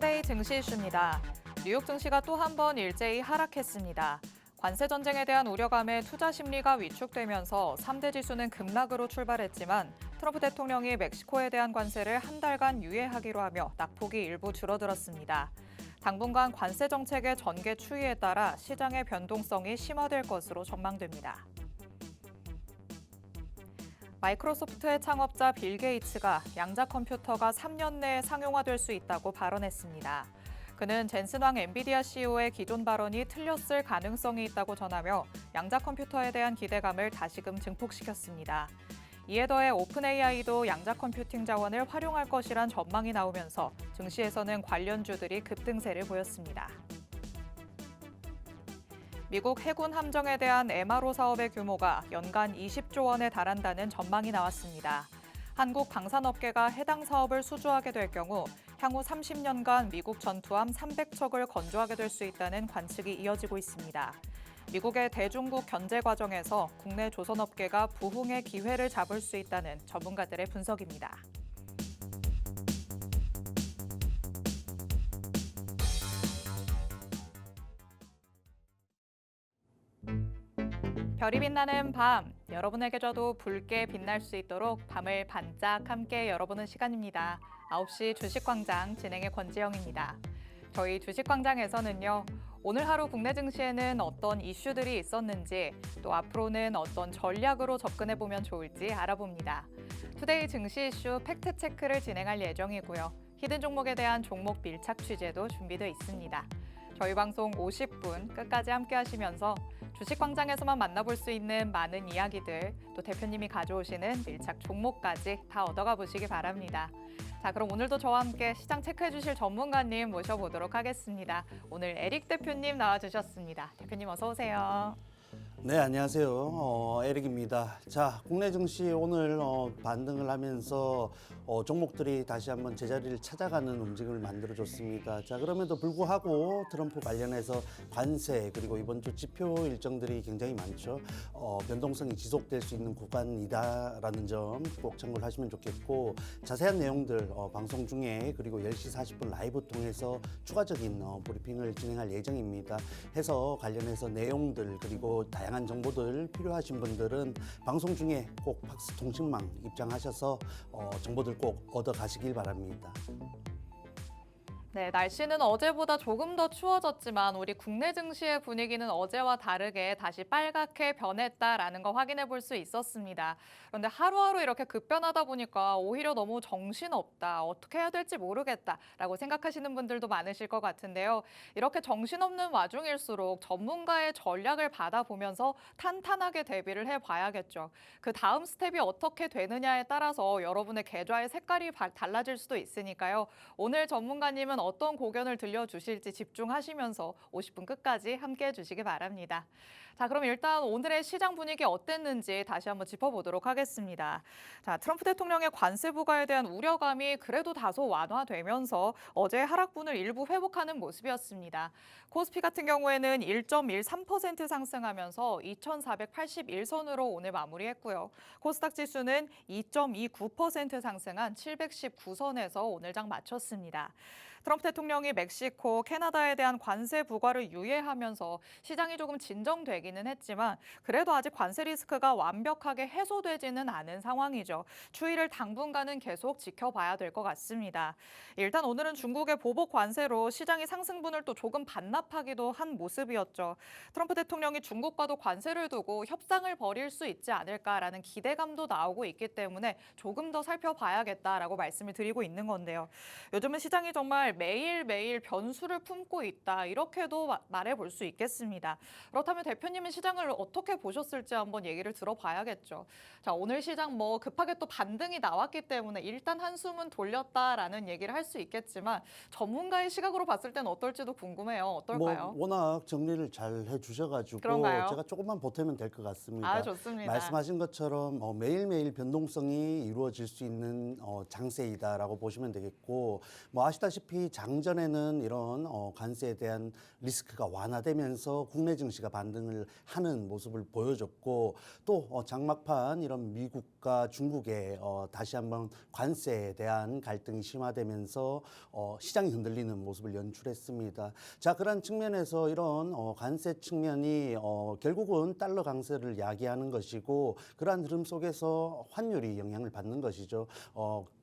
투데이 증시 이슈입니다. 뉴욕 증시가 또 한 번 일제히 하락했습니다. 관세 전쟁에 대한 우려감에 투자 심리가 위축되면서 3대 지수는 급락으로 출발했지만 트럼프 대통령이 멕시코에 대한 관세를 한 달간 유예하기로 하며 낙폭이 일부 줄어들었습니다. 당분간 관세 정책의 전개 추이에 따라 시장의 변동성이 심화될 것으로 전망됩니다. 마이크로소프트의 창업자 빌 게이츠가 양자 컴퓨터가 3년 내에 상용화될 수 있다고 발언했습니다. 그는 젠슨 왕 엔비디아 CEO의 기존 발언이 틀렸을 가능성이 있다고 전하며 양자 컴퓨터에 대한 기대감을 다시금 증폭시켰습니다. 이에 더해 오픈 AI도 양자 컴퓨팅 자원을 활용할 것이란 전망이 나오면서 증시에서는 관련주들이 급등세를 보였습니다. 미국 해군 함정에 대한 MRO 사업의 규모가 연간 20조 원에 달한다는 전망이 나왔습니다. 한국 방산업계가 해당 사업을 수주하게 될 경우 향후 30년간 미국 전투함 300척을 건조하게 될 수 있다는 관측이 이어지고 있습니다. 미국의 대중국 견제 과정에서 국내 조선업계가 부흥의 기회를 잡을 수 있다는 전문가들의 분석입니다. 별이 빛나는 밤, 여러분에게도 붉게 빛날 수 있도록 밤을 반짝 함께 열어보는 시간입니다. 9시 주식광장 진행의 권지영입니다. 저희 주식광장에서는요, 오늘 하루 국내 증시에는 어떤 이슈들이 있었는지 또 앞으로는 어떤 전략으로 접근해보면 좋을지 알아봅니다. 투데이 증시 이슈 팩트체크를 진행할 예정이고요. 히든 종목에 대한 종목 밀착 취재도 준비되어 있습니다. 저희 방송 50분 끝까지 함께 하시면서 주식광장에서만 만나볼 수 있는 많은 이야기들, 또 대표님이 가져오시는 밀착 종목까지 다 얻어가 보시기 바랍니다. 자, 그럼 오늘도 저와 함께 시장 체크해 주실 전문가님 모셔보도록 하겠습니다. 오늘 에릭 대표님 나와주셨습니다. 대표님 어서 오세요. 네, 안녕하세요. 에릭입니다. 자, 국내 증시 오늘 반등을 하면서 종목들이 다시 한번 제자리를 찾아가는 움직임을 만들어줬습니다. 자, 그럼에도 불구하고 트럼프 관련해서 관세 그리고 이번 주 지표 일정들이 굉장히 많죠. 변동성이 지속될 수 있는 구간이다라는 점 꼭 참고를 하시면 좋겠고, 자세한 내용들 방송 중에 그리고 10시 40분 라이브 통해서 추가적인 브리핑을 진행할 예정입니다. 해서 관련해서 내용들 그리고 다양한 정보들 필요하신 분들은 방송 중에 꼭 팍스 통신망 입장하셔서 정보들 꼭 얻어 가시길 바랍니다. 네, 날씨는 어제보다 조금 더 추워졌지만 우리 국내 증시의 분위기는 어제와 다르게 다시 빨갛게 변했다라는 거 확인해 볼 수 있었습니다. 그런데 하루하루 이렇게 급변하다 보니까 오히려 너무 정신없다, 어떻게 해야 될지 모르겠다라고 생각하시는 분들도 많으실 것 같은데요. 이렇게 정신없는 와중일수록 전문가의 전략을 받아보면서 탄탄하게 대비를 해봐야겠죠. 그 다음 스텝이 어떻게 되느냐에 따라서 여러분의 계좌의 색깔이 달라질 수도 있으니까요. 오늘 전문가님은 어떤 고견을 들려주실지 집중하시면서 50분 끝까지 함께해 주시기 바랍니다. 자, 그럼 일단 오늘의 시장 분위기 어땠는지 다시 한번 짚어보도록 하겠습니다. 자, 트럼프 대통령의 관세 부과에 대한 우려감이 그래도 다소 완화되면서 어제 하락분을 일부 회복하는 모습이었습니다. 코스피 같은 경우에는 1.13% 상승하면서 2,481선으로 오늘 마무리했고요. 코스닥 지수는 2.29% 상승한 719선에서 오늘 장 마쳤습니다. 트럼프 대통령이 멕시코, 캐나다에 대한 관세 부과를 유예하면서 시장이 조금 진정되기는 했지만 그래도 아직 관세 리스크가 완벽하게 해소되지는 않은 상황이죠. 추이를 당분간은 계속 지켜봐야 될 것 같습니다. 일단 오늘은 중국의 보복 관세로 시장이 상승분을 또 조금 반납하기도 한 모습이었죠. 트럼프 대통령이 중국과도 관세를 두고 협상을 벌일 수 있지 않을까라는 기대감도 나오고 있기 때문에 조금 더 살펴봐야겠다라고 말씀을 드리고 있는 건데요. 요즘은 시장이 정말 매일매일 변수를 품고 있다, 이렇게도 말해볼 수 있겠습니다. 그렇다면 대표님은 시장을 어떻게 보셨을지 한번 얘기를 들어봐야겠죠. 자, 오늘 시장 급하게 또 반등이 나왔기 때문에 일단 한숨은 돌렸다라는 얘기를 할 수 있겠지만 전문가의 시각으로 봤을 때는 어떨지도 궁금해요. 어떨까요? 워낙 정리를 잘 해주셔가지고 그런가요? 제가 조금만 보태면 될 것 같습니다. 아, 좋습니다. 말씀하신 것처럼 매일매일 변동성이 이루어질 수 있는 장세이다라고 보시면 되겠고, 아시다시피 장전에는 이런 관세에 대한 리스크가 완화되면서 국내 증시가 반등을 역할을 하는 모습을 보여줬고 또 장막판 이런 미국과 중국의 다시 한번 관세에 대한 갈등이 심화되면서 시장이 흔들리는 모습을 연출했습니다. 자, 그런 측면에서 이런 관세 측면이 결국은 달러 강세를 야기하는 것이고 그러한 흐름 속에서 환율이 영향을 받는 것이죠.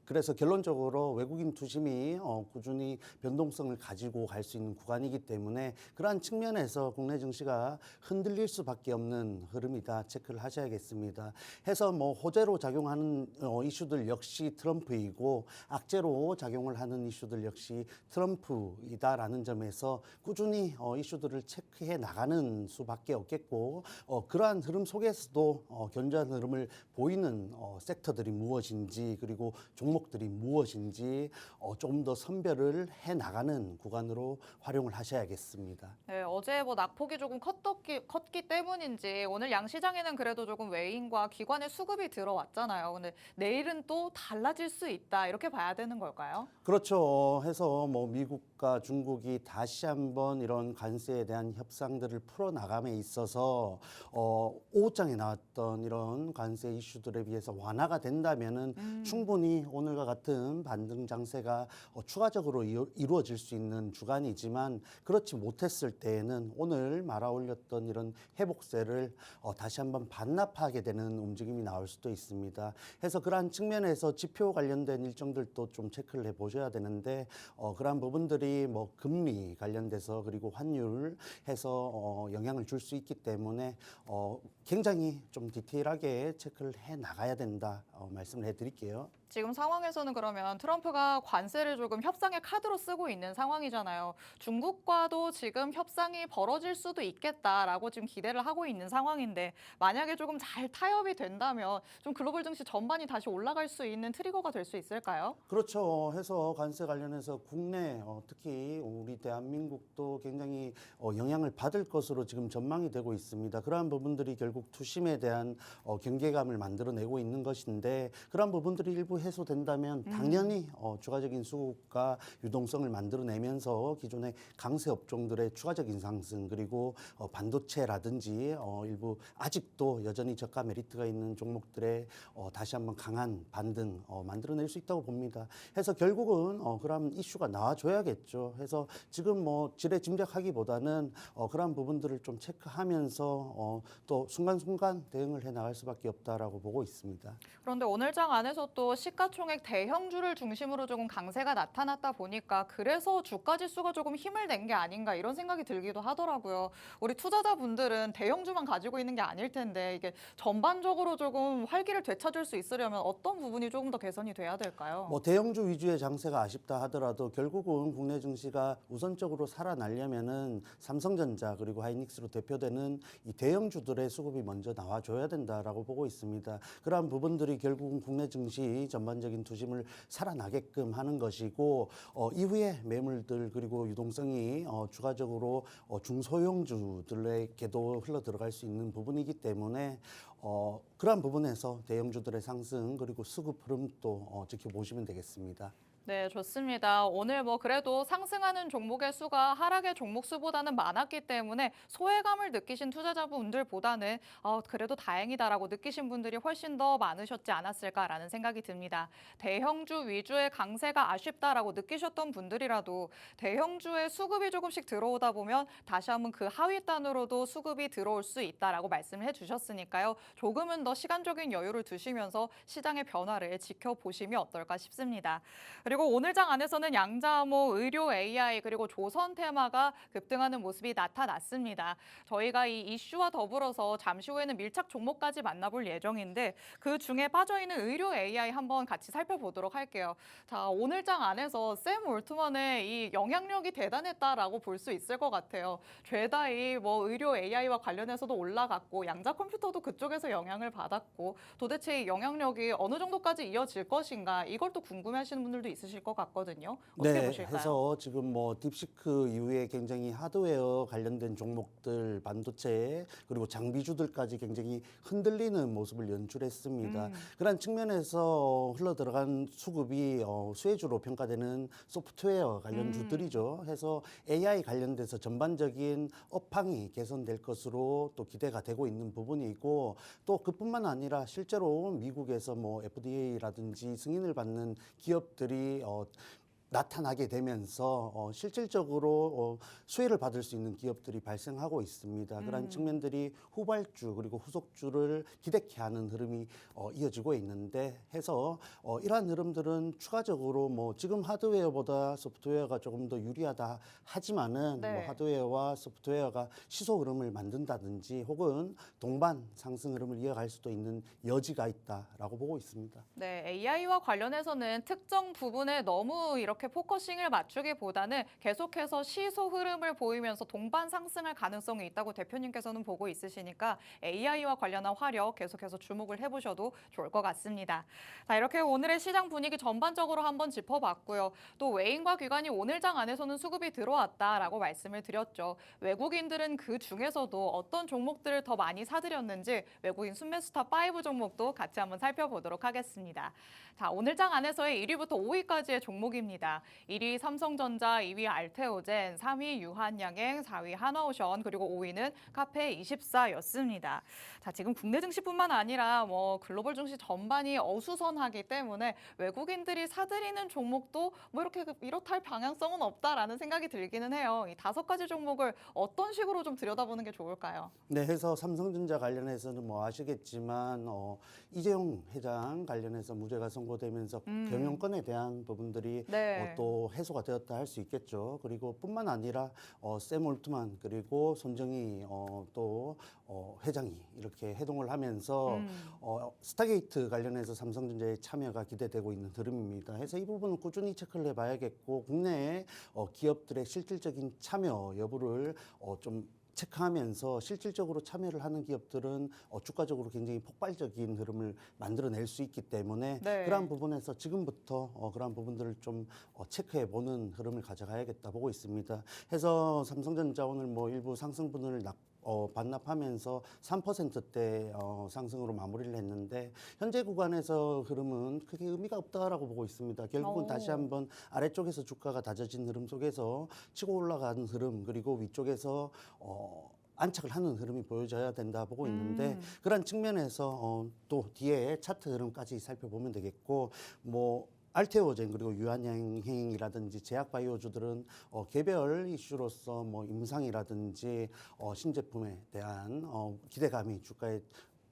그래서 결론적으로 외국인 투심이 꾸준히 변동성을 가지고 갈 수 있는 구간이기 때문에 그러한 측면에서 국내 증시가 흔들릴 수밖에 없는 흐름이다 체크를 하셔야겠습니다. 해서 뭐 호재로 작용하는 이슈들 역시 트럼프이고 악재로 작용을 하는 이슈들 역시 트럼프이다라는 점에서 꾸준히 이슈들을 체크해 나가는 수밖에 없겠고 그러한 흐름 속에서도 견조한 흐름을 보이는 섹터들이 무엇인지 그리고 종목들이 무엇인지 조금 더 선별을 해 나가는 구간으로 활용을 하셔야겠습니다. 네, 어제 뭐 낙폭이 조금 컸기 때문인지 오늘 양시장에는 그래도 조금 외인과 기관의 수급이 들어왔잖아요. 근데 내일은 또 달라질 수 있다 이렇게 봐야 되는 걸까요? 그렇죠. 해서 뭐 미국과 중국이 다시 한번 이런 관세에 대한 협상들을 풀어나감에 있어서 오후장에 나왔던 이런 관세 이슈들에 비해서 완화가 된다면은 충분히 오늘과 같은 반등 장세가 추가적으로 이루어질 수 있는 주간이지만 그렇지 못했을 때에는 오늘 말아올렸던 이런 회복세를 다시 한번 반납하게 되는 움직임이 나올 수도 있습니다. 해서 그러한 측면에서 지표 관련된 일정들도 좀 체크를 해보셔야 되는데 그러한 부분들이 뭐 금리 관련돼서 그리고 환율 해서 영향을 줄 수 있기 때문에 굉장히 좀 디테일하게 체크를 해 나가야 된다 말씀을 해드릴게요. 지금 상황에서는 그러면 트럼프가 관세를 조금 협상의 카드로 쓰고 있는 상황이잖아요. 중국과도 지금 협상이 벌어질 수도 있겠다라고 지금 기대를 하고 있는 상황인데 만약에 조금 잘 타협이 된다면 좀 글로벌 증시 전반이 다시 올라갈 수 있는 트리거가 될 수 있을까요? 그렇죠. 해서 관세 관련해서 국내 특히 우리 대한민국도 굉장히 영향을 받을 것으로 지금 전망이 되고 있습니다. 그러한 부분들이 결국 투심에 대한 경계감을 만들어내고 있는 것인데 그러한 부분들이 일부 해소된다면 당연히 추가적인 수급과 유동성을 만들어내면서 기존의 강세 업종들의 추가적인 상승 그리고 반도체라든지 일부 아직도 여전히 저가 메리트가 있는 종목들의 다시 한번 강한 반등 만들어낼 수 있다고 봅니다. 해서 결국은 그런 이슈가 나와줘야겠죠. 해서 지금 뭐 지레 짐작하기보다는 그런 부분들을 좀 체크하면서 또 순간순간 대응을 해 나갈 수밖에 없다라고 보고 있습니다. 그런데 오늘 장 안에서 또 시가총액 대형주를 중심으로 조금 강세가 나타났다 보니까 그래서 주가 지수가 조금 힘을 낸 게 아닌가 이런 생각이 들기도 하더라고요. 우리 투자자분들은 대형주만 가지고 있는 게 아닐 텐데 이게 전반적으로 조금 활기를 되찾을 수 있으려면 어떤 부분이 조금 더 개선이 돼야 될까요? 뭐 대형주 위주의 장세가 아쉽다 하더라도 결국은 국내 증시가 우선적으로 살아나려면은 삼성전자 그리고 하이닉스로 대표되는 이 대형주들의 수급이 먼저 나와줘야 된다라고 보고 있습니다. 그러한 부분들이 결국은 국내 증시 전반적인 투심을 살아나게끔 하는 것이고 이후에 매물들 그리고 유동성이 추가적으로 중소형주들에게도 흘러 들어갈 수 있는 부분이기 때문에 그러한 부분에서 대형주들의 상승 그리고 수급 흐름도 지켜보시면 되겠습니다. 네, 좋습니다. 오늘 뭐 그래도 상승하는 종목의 수가 하락의 종목 수보다는 많았기 때문에 소외감을 느끼신 투자자분들보다는 그래도 다행이다라고 느끼신 분들이 훨씬 더 많으셨지 않았을까라는 생각이 듭니다. 대형주 위주의 강세가 아쉽다라고 느끼셨던 분들이라도 대형주의 수급이 조금씩 들어오다 보면 다시 한번 그 하위 단으로도 수급이 들어올 수 있다라고 말씀을 해주셨으니까요. 조금은 더 시간적인 여유를 두시면서 시장의 변화를 지켜보시면 어떨까 싶습니다. 그리고 오늘 장 안에서는 양자모, 의료 AI 그리고 조선 테마가 급등하는 모습이 나타났습니다. 저희가 이 이슈와 더불어서 잠시 후에는 밀착 종목까지 만나볼 예정인데 그 중에 빠져있는 의료 AI 한번 같이 살펴보도록 할게요. 자, 오늘 장 안에서 샘 올트먼의 이 영향력이 대단했다라고 볼 수 있을 것 같아요. 죄다이 뭐 의료 AI와 관련해서도 올라갔고 양자 컴퓨터도 그쪽에서 영향을 받았고 도대체 이 영향력이 어느 정도까지 이어질 것인가 이걸 또 궁금해하시는 분들도 있을 있으실 것 같거든요. 어떻게 네, 보실까요? 해서 지금 뭐 딥시크 이후에 굉장히 하드웨어 관련된 종목들, 반도체 그리고 장비주들까지 굉장히 흔들리는 모습을 연출했습니다. 그런 측면에서 흘러 들어간 수급이 수혜주로 평가되는 소프트웨어 관련 주들이죠. 해서 AI 관련돼서 전반적인 업황이 개선될 것으로 또 기대가 되고 있는 부분이고 또 그뿐만 아니라 실제로 미국에서 뭐 FDA라든지 승인을 받는 기업들이 나타나게 되면서 실질적으로 수혜를 받을 수 있는 기업들이 발생하고 있습니다. 그런 측면들이 후발주 그리고 후속주를 기대케 하는 흐름이 이어지고 있는데 해서 이러한 흐름들은 추가적으로 뭐 지금 하드웨어보다 소프트웨어가 조금 더 유리하다 하지만은 네. 뭐 하드웨어와 소프트웨어가 시소 흐름을 만든다든지 혹은 동반 상승 흐름을 이어갈 수도 있는 여지가 있다라고 보고 있습니다. 네, AI와 관련해서는 특정 부분에 너무 이렇게 포커싱을 맞추기보다는 계속해서 시소 흐름을 보이면서 동반 상승할 가능성이 있다고 대표님께서는 보고 있으시니까 AI와 관련한 화력 계속해서 주목을 해보셔도 좋을 것 같습니다. 자, 이렇게 오늘의 시장 분위기 전반적으로 한번 짚어봤고요. 또 외인과 기관이 오늘 장 안에서는 수급이 들어왔다라고 말씀을 드렸죠. 외국인들은 그 중에서도 어떤 종목들을 더 많이 사들였는지 외국인 순매수탑 5 종목도 같이 한번 살펴보도록 하겠습니다. 자, 오늘 장 안에서의 1위부터 5위까지의 종목입니다. 1위 삼성전자, 2위 알테오젠, 3위 유한양행, 4위 한화오션, 그리고 5위는 카페24였습니다. 자, 지금 국내 증시뿐만 아니라 뭐 글로벌 증시 전반이 어수선하기 때문에 외국인들이 사들이는 종목도 뭐 이렇게 이렇다 할 방향성은 없다라는 생각이 들기는 해요. 이 5가지 종목을 어떤 식으로 좀 들여다보는 게 좋을까요? 네, 해서 삼성전자 관련해서는 뭐 아시겠지만 이재용 회장 관련해서 무죄가 선고되면서 경영권에 대한 부분들이 네. 또 해소가 되었다 할 수 있겠죠. 그리고 뿐만 아니라 샘 올트만 그리고 손정희 또 회장이 이렇게 해동을 하면서 스타게이트 관련해서 삼성전자의 참여가 기대되고 있는 흐름입니다. 해서 이 부분은 꾸준히 체크를 해봐야겠고 국내의 기업들의 실질적인 참여 여부를 좀 체크하면서 실질적으로 참여를 하는 기업들은 주가적으로 굉장히 폭발적인 흐름을 만들어낼 수 있기 때문에 네. 그러한 부분에서 지금부터 그러한 부분들을 좀 체크해보는 흐름을 가져가야겠다 보고 있습니다. 해서 삼성전자 오늘 뭐 일부 상승분을 반납하면서 3%대 상승으로 마무리를 했는데 현재 구간에서 흐름은 크게 의미가 없다라고 보고 있습니다. 결국은 다시 한번 아래쪽에서 주가가 다져진 흐름 속에서 치고 올라가는 흐름 그리고 위쪽에서 안착을 하는 흐름이 보여져야 된다 보고 있는데 그런 측면에서 또 뒤에 차트 흐름까지 살펴보면 되겠고 뭐 알테오젠 그리고 유한양행이라든지 제약바이오주들은 개별 이슈로서 뭐 임상이라든지 신제품에 대한 기대감이 주가에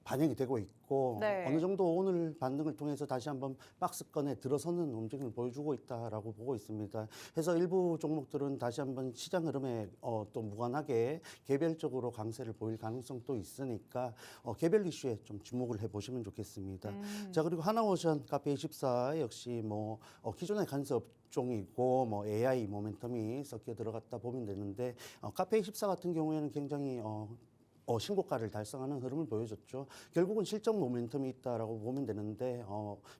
반영이 되고 있고 네. 어느 정도 오늘 반등을 통해서 다시 한번 박스권에 들어서는 움직임을 보여주고 있다라고 보고 있습니다. 그래서 일부 종목들은 다시 한번 시장 흐름에 또 무관하게 개별적으로 강세를 보일 가능성도 있으니까 개별 이슈에 좀 주목을 해보시면 좋겠습니다. 자 그리고 하나오션 카페24 역시 뭐 기존의 관세 업종이고 뭐 AI 모멘텀이 섞여 들어갔다 보면 되는데 카페24 같은 경우에는 굉장히 신고가를 달성하는 흐름을 보여줬죠. 결국은 실적 모멘텀이 있다라고 보면 되는데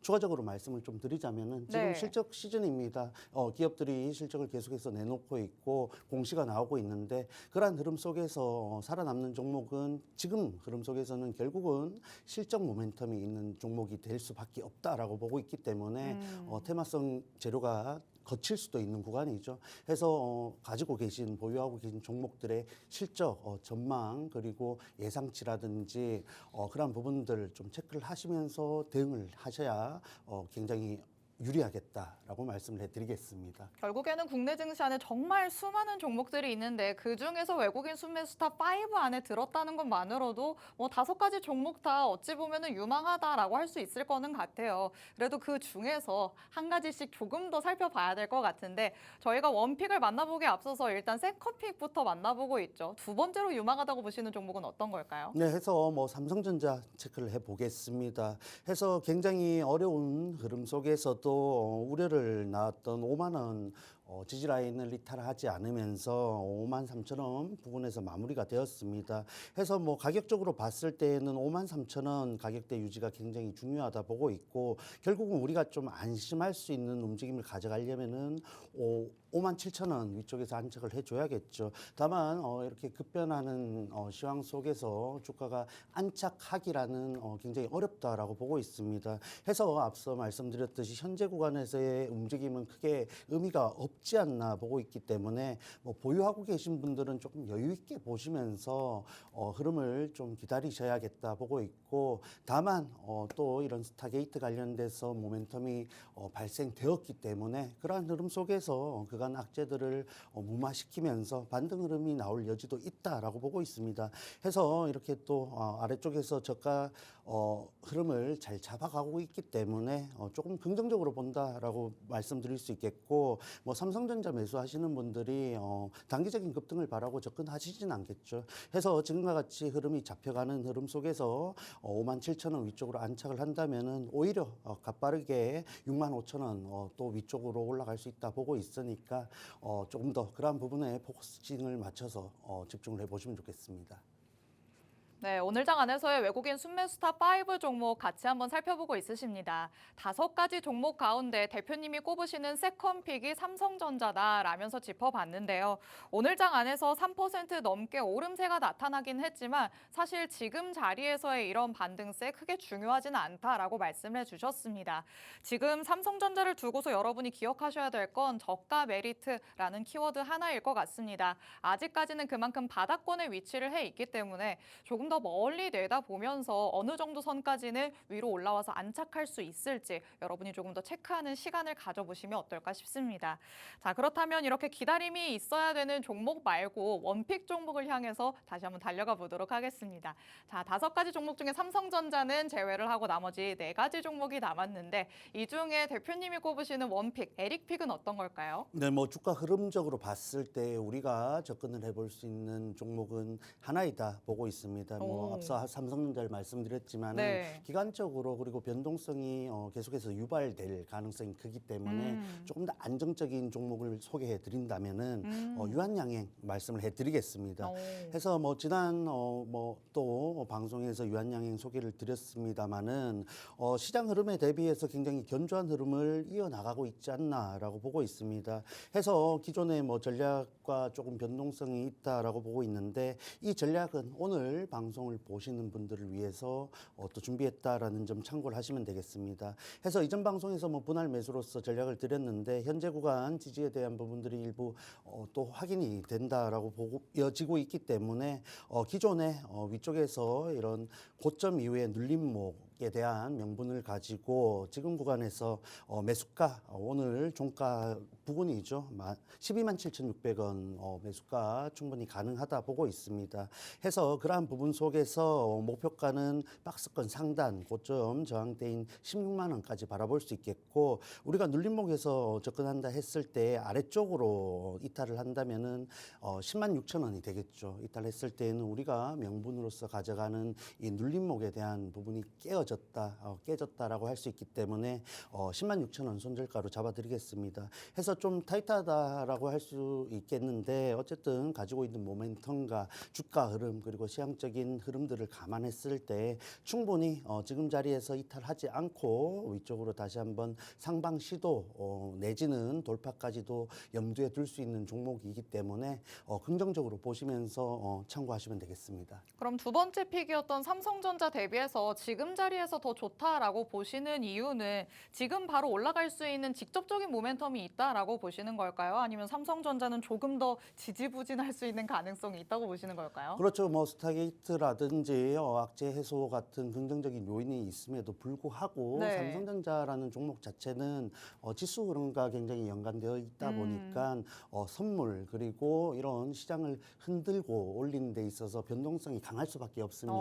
추가적으로 말씀을 좀 드리자면은 지금 네. 실적 시즌입니다. 기업들이 실적을 계속해서 내놓고 있고 공시가 나오고 있는데 그러한 흐름 속에서 살아남는 종목은 지금 흐름 속에서는 결국은 실적 모멘텀이 있는 종목이 될 수밖에 없다라고 보고 있기 때문에 테마성 재료가 거칠 수도 있는 구간이죠. 해서 가지고 계신 보유하고 계신 종목들의 실적 전망 그리고 예상치라든지 그런 부분들 좀 체크를 하시면서 대응을 하셔야 굉장히 유리하겠다라고 말씀을 해드리겠습니다. 결국에는 국내 증시 안에 정말 수많은 종목들이 있는데 그중에서 외국인 순매수탑 5 안에 들었다는 것만으로도 뭐 5가지 종목 다 어찌 보면은 유망하다라고 할 수 있을 거는 같아요. 그래도 그 중에서 한 가지씩 조금 더 살펴봐야 될 것 같은데 저희가 원픽을 만나보기에 앞서서 일단 세컨픽부터 만나보고 있죠. 두 번째로 유망하다고 보시는 종목은 어떤 걸까요? 네, 해서 뭐 삼성전자 체크를 해보겠습니다. 해서 굉장히 어려운 흐름 속에서도 우려를 낳았던 5만 원 지지 라인을 이탈하지 않으면서 53,000원 부근에서 마무리가 되었습니다. 해서 뭐 가격적으로 봤을 때는 53,000원 가격대 유지가 굉장히 중요하다 보고 있고, 결국은 우리가 좀 안심할 수 있는 움직임을 가져가려면은 57,000원 위쪽에서 안착을 해줘야겠죠. 다만 이렇게 급변하는 시황 속에서 주가가 안착하기라는 굉장히 어렵다라고 보고 있습니다. 해서 앞서 말씀드렸듯이 현재 구간에서의 움직임은 크게 의미가 없지 않나 보고 있기 때문에 뭐 보유하고 계신 분들은 조금 여유 있게 보시면서 흐름을 좀 기다리셔야겠다 보고 있고, 다만 또 이런 스타게이트 관련돼서 모멘텀이 발생되었기 때문에 그러한 흐름 속에서 그간 악재들을 무마시키면서 반등 흐름이 나올 여지도 있다라고 보고 있습니다. 해서 이렇게 또 아래쪽에서 저가 흐름을 잘 잡아가고 있기 때문에 조금 긍정적으로 본다라고 말씀드릴 수 있겠고, 뭐 삼성전자 매수하시는 분들이 단기적인 급등을 바라고 접근하시진 않겠죠. 해서 지금과 같이 흐름이 잡혀가는 흐름 속에서 57,000원 위쪽으로 안착을 한다면은 오히려 가빠르게 65,000원 또 위쪽으로 올라갈 수 있다 보고 있으니까 조금 더 그러한 부분에 포커싱을 맞춰서 집중을 해보시면 좋겠습니다. 네, 오늘 장 안에서의 외국인 순매수탑 5 종목 같이 한번 살펴보고 있으십니다. 5가지 종목 가운데 대표님이 꼽으시는 세컨픽이 삼성전자다라면서 짚어봤는데요. 오늘 장 안에서 3% 넘게 오름세가 나타나긴 했지만 사실 지금 자리에서의 이런 반등세 크게 중요하지는 않다라고 말씀해 주셨습니다. 지금 삼성전자를 두고서 여러분이 기억하셔야 될 건 저가 메리트라는 키워드 하나일 것 같습니다. 아직까지는 그만큼 바닥권에 위치를 해 있기 때문에 조금 더 멀리 내다보면서 어느 정도 선까지는 위로 올라와서 안착할 수 있을지 여러분이 조금 더 체크하는 시간을 가져보시면 어떨까 싶습니다. 자, 그렇다면 이렇게 기다림이 있어야 되는 종목 말고 원픽 종목을 향해서 다시 한번 달려가 보도록 하겠습니다. 자, 5가지 종목 중에 삼성전자는 제외를 하고 나머지 4가지 종목이 남았는데 이 중에 대표님이 꼽으시는 원픽, 에릭픽은 어떤 걸까요? 네, 뭐 주가 흐름적으로 봤을 때 우리가 접근을 해볼 수 있는 종목은 하나이다 보고 있습니다. 뭐 오. 앞서 삼성전자를 말씀드렸지만은 네. 기간적으로 그리고 변동성이 계속해서 유발될 가능성이 크기 때문에 조금 더 안정적인 종목을 소개해 드린다면은 유한양행 말씀을 해드리겠습니다. 오. 해서 뭐 지난 뭐 또 방송에서 유한양행 소개를 드렸습니다마는 시장 흐름에 대비해서 굉장히 견조한 흐름을 이어나가고 있지 않나라고 보고 있습니다. 해서 기존의 뭐 전략과 조금 변동성이 있다라고 보고 있는데, 이 전략은 오늘 방송을 보시는 분들을 위해서 또 준비했다라는 점 참고를 하시면 되겠습니다. 해서 이전 방송에서 뭐 분할 매수로서 전략을 드렸는데 현재 구간 지지에 대한 부분들이 일부 또 확인이 된다라고 보여지고 있기 때문에 기존의 위쪽에서 이런 고점 이후에 눌림목에 대한 명분을 가지고 지금 구간에서 매수가 오늘 종가 부근이죠. 127,600원 매수가 충분히 가능하다 보고 있습니다. 해서 그러한 부분 속에서 목표가는 박스권 상단 고점 저항대인 16만 원까지 바라볼 수 있겠고, 우리가 눌림목에서 접근한다 했을 때 아래쪽으로 이탈을 한다면은 106,000원이 되겠죠. 이탈했을 때는 우리가 명분으로서 가져가는 이 눌림목에 대한 부분이 깨졌다라고 할 수 있기 때문에 106,000원 손절가로 잡아드리겠습니다. 해서 좀 타이트하다라고 할 수 있겠는데, 어쨌든 가지고 있는 모멘텀과 주가 흐름 그리고 시향적인 흐름들을 감안했을 때 충분히 지금 자리에서 이탈하지 않고 위쪽으로 다시 한번 상방 시도 내지는 돌파까지도 염두에 둘 수 있는 종목이기 때문에 긍정적으로 보시면서 참고하시면 되겠습니다. 그럼 두 번째 픽이었던 삼성전자 대비해서 지금 자리에서 더 좋다라고 보시는 이유는 지금 바로 올라갈 수 있는 직접적인 모멘텀이 있다라고 보시는 걸까요? 아니면 삼성전자는 조금 더 지지부진할 수 있는 가능성이 있다고 보시는 걸까요? 그렇죠. 뭐 스타게이트라든지 악재 해소 같은 긍정적인 요인이 있음에도 불구하고 네. 삼성전자라는 종목 자체는 지수 흐름과 굉장히 연관되어 있다 보니까 선물 그리고 이런 시장을 흔들고 올리는 데 있어서 변동성이 강할 수밖에 없습니다.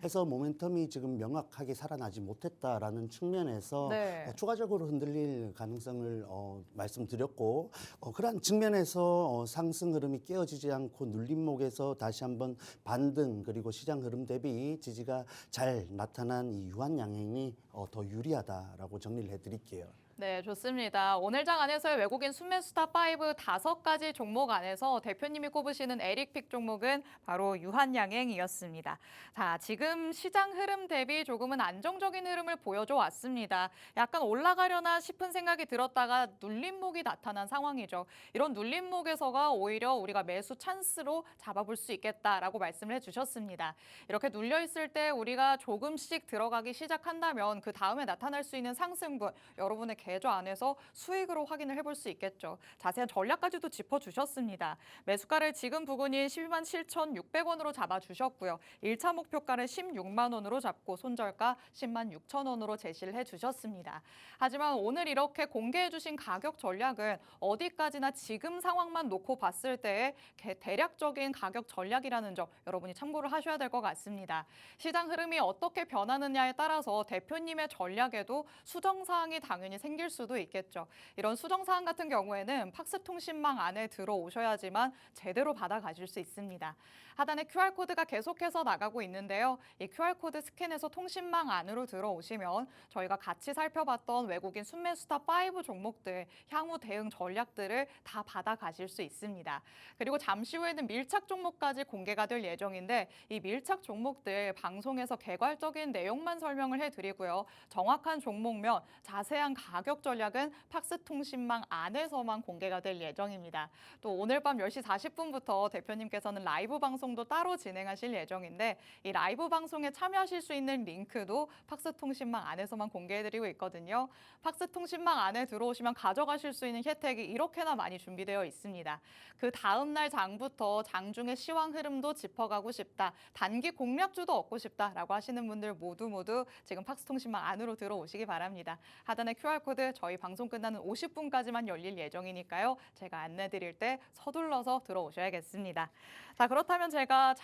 해서 모멘텀이 지금 명확하게 뚜렷하게 살아나지 못했다라는 측면에서 네. 추가적으로 흔들릴 가능성을 말씀드렸고 그러한 측면에서 상승 흐름이 깨어지지 않고 눌림목에서 다시 한번 반등 그리고 시장 흐름 대비 지지가 잘 나타난 이 유한 양행이 더 유리하다라고 정리를 해드릴게요. 네, 좋습니다. 오늘 장 안에서의 외국인 순매수다 5 5가지 종목 안에서 대표님이 꼽으시는 에릭픽 종목은 바로 유한양행이었습니다. 자, 지금 시장 흐름 대비 조금은 안정적인 흐름을 보여줘 왔습니다. 약간 올라가려나 싶은 생각이 들었다가 눌림목이 나타난 상황이죠. 이런 눌림목에서가 오히려 우리가 매수 찬스로 잡아볼 수 있겠다라고 말씀을 해주셨습니다. 이렇게 눌려 있을 때 우리가 조금씩 들어가기 시작한다면 그 다음에 나타날 수 있는 상승분 여러분의 계좌 안에서 수익으로 확인을 해볼 수 있겠죠. 자세한 전략까지도 짚어주셨습니다. 매수가를 지금 부근인 12만 7,600원으로 잡아주셨고요. 1차 목표가를 16만 원으로 잡고 손절가 10만 6천 원으로 제시를 해주셨습니다. 하지만 오늘 이렇게 공개해주신 가격 전략은 어디까지나 지금 상황만 놓고 봤을 때의 대략적인 가격 전략이라는 점 여러분이 참고를 하셔야 될 것 같습니다. 시장 흐름이 어떻게 변하느냐에 따라서 대표님의 전략에도 수정사항이 당연히 생길 수도 있겠죠. 이런 수정사항 같은 경우에는 팍스통신망 안에 들어오셔야지만 제대로 받아가실 수 있습니다. 하단에 QR코드가 계속해서 나가고 있는데요. 이 QR코드 스캔해서 통신망 안으로 들어오시면 저희가 같이 살펴봤던 외국인 순매수다 5 종목들 향후 대응 전략들을 다 받아가실 수 있습니다. 그리고 잠시 후에는 밀착 종목까지 공개가 될 예정인데 이 밀착 종목들 방송에서 개괄적인 내용만 설명을 해드리고요. 정확한 종목명, 자세한 가격 전략은 팍스통신망 안에서만 공개가 될 예정입니다. 또 오늘 밤 10시 40분부터 대표님께서는 라이브 방송도 따로 진행하실 예정인데 이 라이브 방송에 참여하실 수 있는 링크도 팍스통신망 안에서만 공개해드리고 있거든요. 팍스통신망 안에 들어오시면 가져가실 수 있는 혜택이 이렇게나 많이 준비되어 있습니다. 그 다음날 장부터 장중의 시황 흐름도 짚어가고 싶다. 단기 공략주도 얻고 싶다라고 하시는 분들 모두 지금 팍스통신망 안으로 들어오시기 바랍니다. 하단에 QR코드 저희 방송 끝나는 50분까지만 열릴 예정이니까요. 제가 안내드릴 때 서둘러서 들어오셔야겠습니다. 자, 그렇다면 제가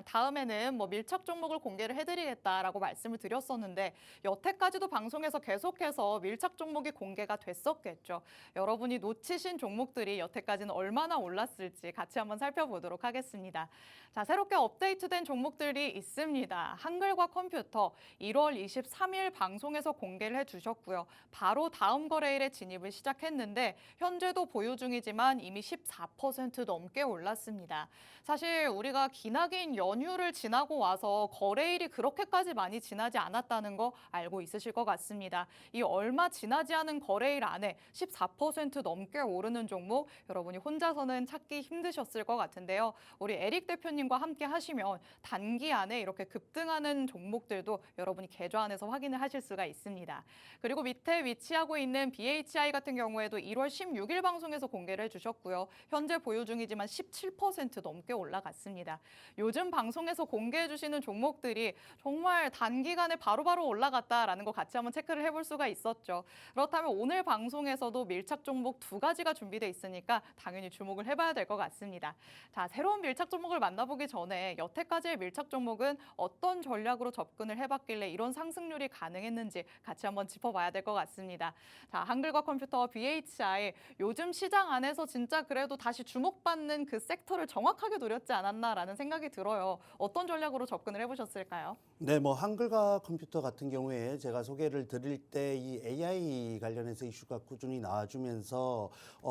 다음에는 뭐 밀착 종목을 공개를 해드리겠다라고 말씀을 드렸었는데 여태까지도 방송에서 계속해서 밀착 종목이 공개가 됐었겠죠. 여러분이 놓치신 종목들이 여태까지는 얼마나 올랐을지 같이 한번 살펴보도록 하겠습니다. 자, 새롭게 업데이트된 종목들이 있습니다. 한글과 컴퓨터 1월 23일 방송에서 공개를 해주셨고요. 바로 다음 거래일에 진입을 시작했는데 현재도 보유 중이지만 이미 14% 넘게 올랐습니다. 사실 우리가 기나긴 연휴를 지나고 와서 거래일이 그렇게까지 많이 지나지 않았다는 거 알고 있으실 것 같습니다. 이 얼마 지나지 않은 거래일 안에 14% 넘게 오르는 종목 여러분이 혼자서는 찾기 힘드셨을 것 같은데요. 우리 에릭 대표님과 함께 하시면 단기 안에 이렇게 급등하는 종목들도 여러분이 계좌 안에서 확인을 하실 수가 있습니다. 그리고 밑에 위치하고 있는 BHI 같은 경우에도 1월 16일 방송에서 공개를 해주셨고요. 현재 보유 중이지만 17% 넘게 올라갔습니다. 요즘 방송에서 공개해 주시는 종목들이 정말 단기간에 바로바로 올라갔다라는 거 같이 한번 체크를 해볼 수가 있었죠. 그렇다면 오늘 방송에서도 밀착 종목 2가지가 준비돼 있으니까 당연히 주목을 해봐야 될 것 같습니다. 자, 새로운 밀착 종목을 만나보기 전에 여태까지의 밀착 종목은 어떤 전략으로 접근을 해봤길래 이런 상승률이 가능했는지 같이 한번 짚어봐야 될 것 같습니다. 자, 한글과 컴퓨터 BHI 요즘 시장 안에서 진짜 그래도 다시 주목받는 그 섹터를 정확하게 노렸지 않았나라는 생각이 들어요. 어떤 전략으로 접근을 해보셨을까요? 네, 뭐 한글과 컴퓨터 같은 경우에 제가 소개를 드릴 때 이 AI 관련해서 이슈가 꾸준히 나와주면서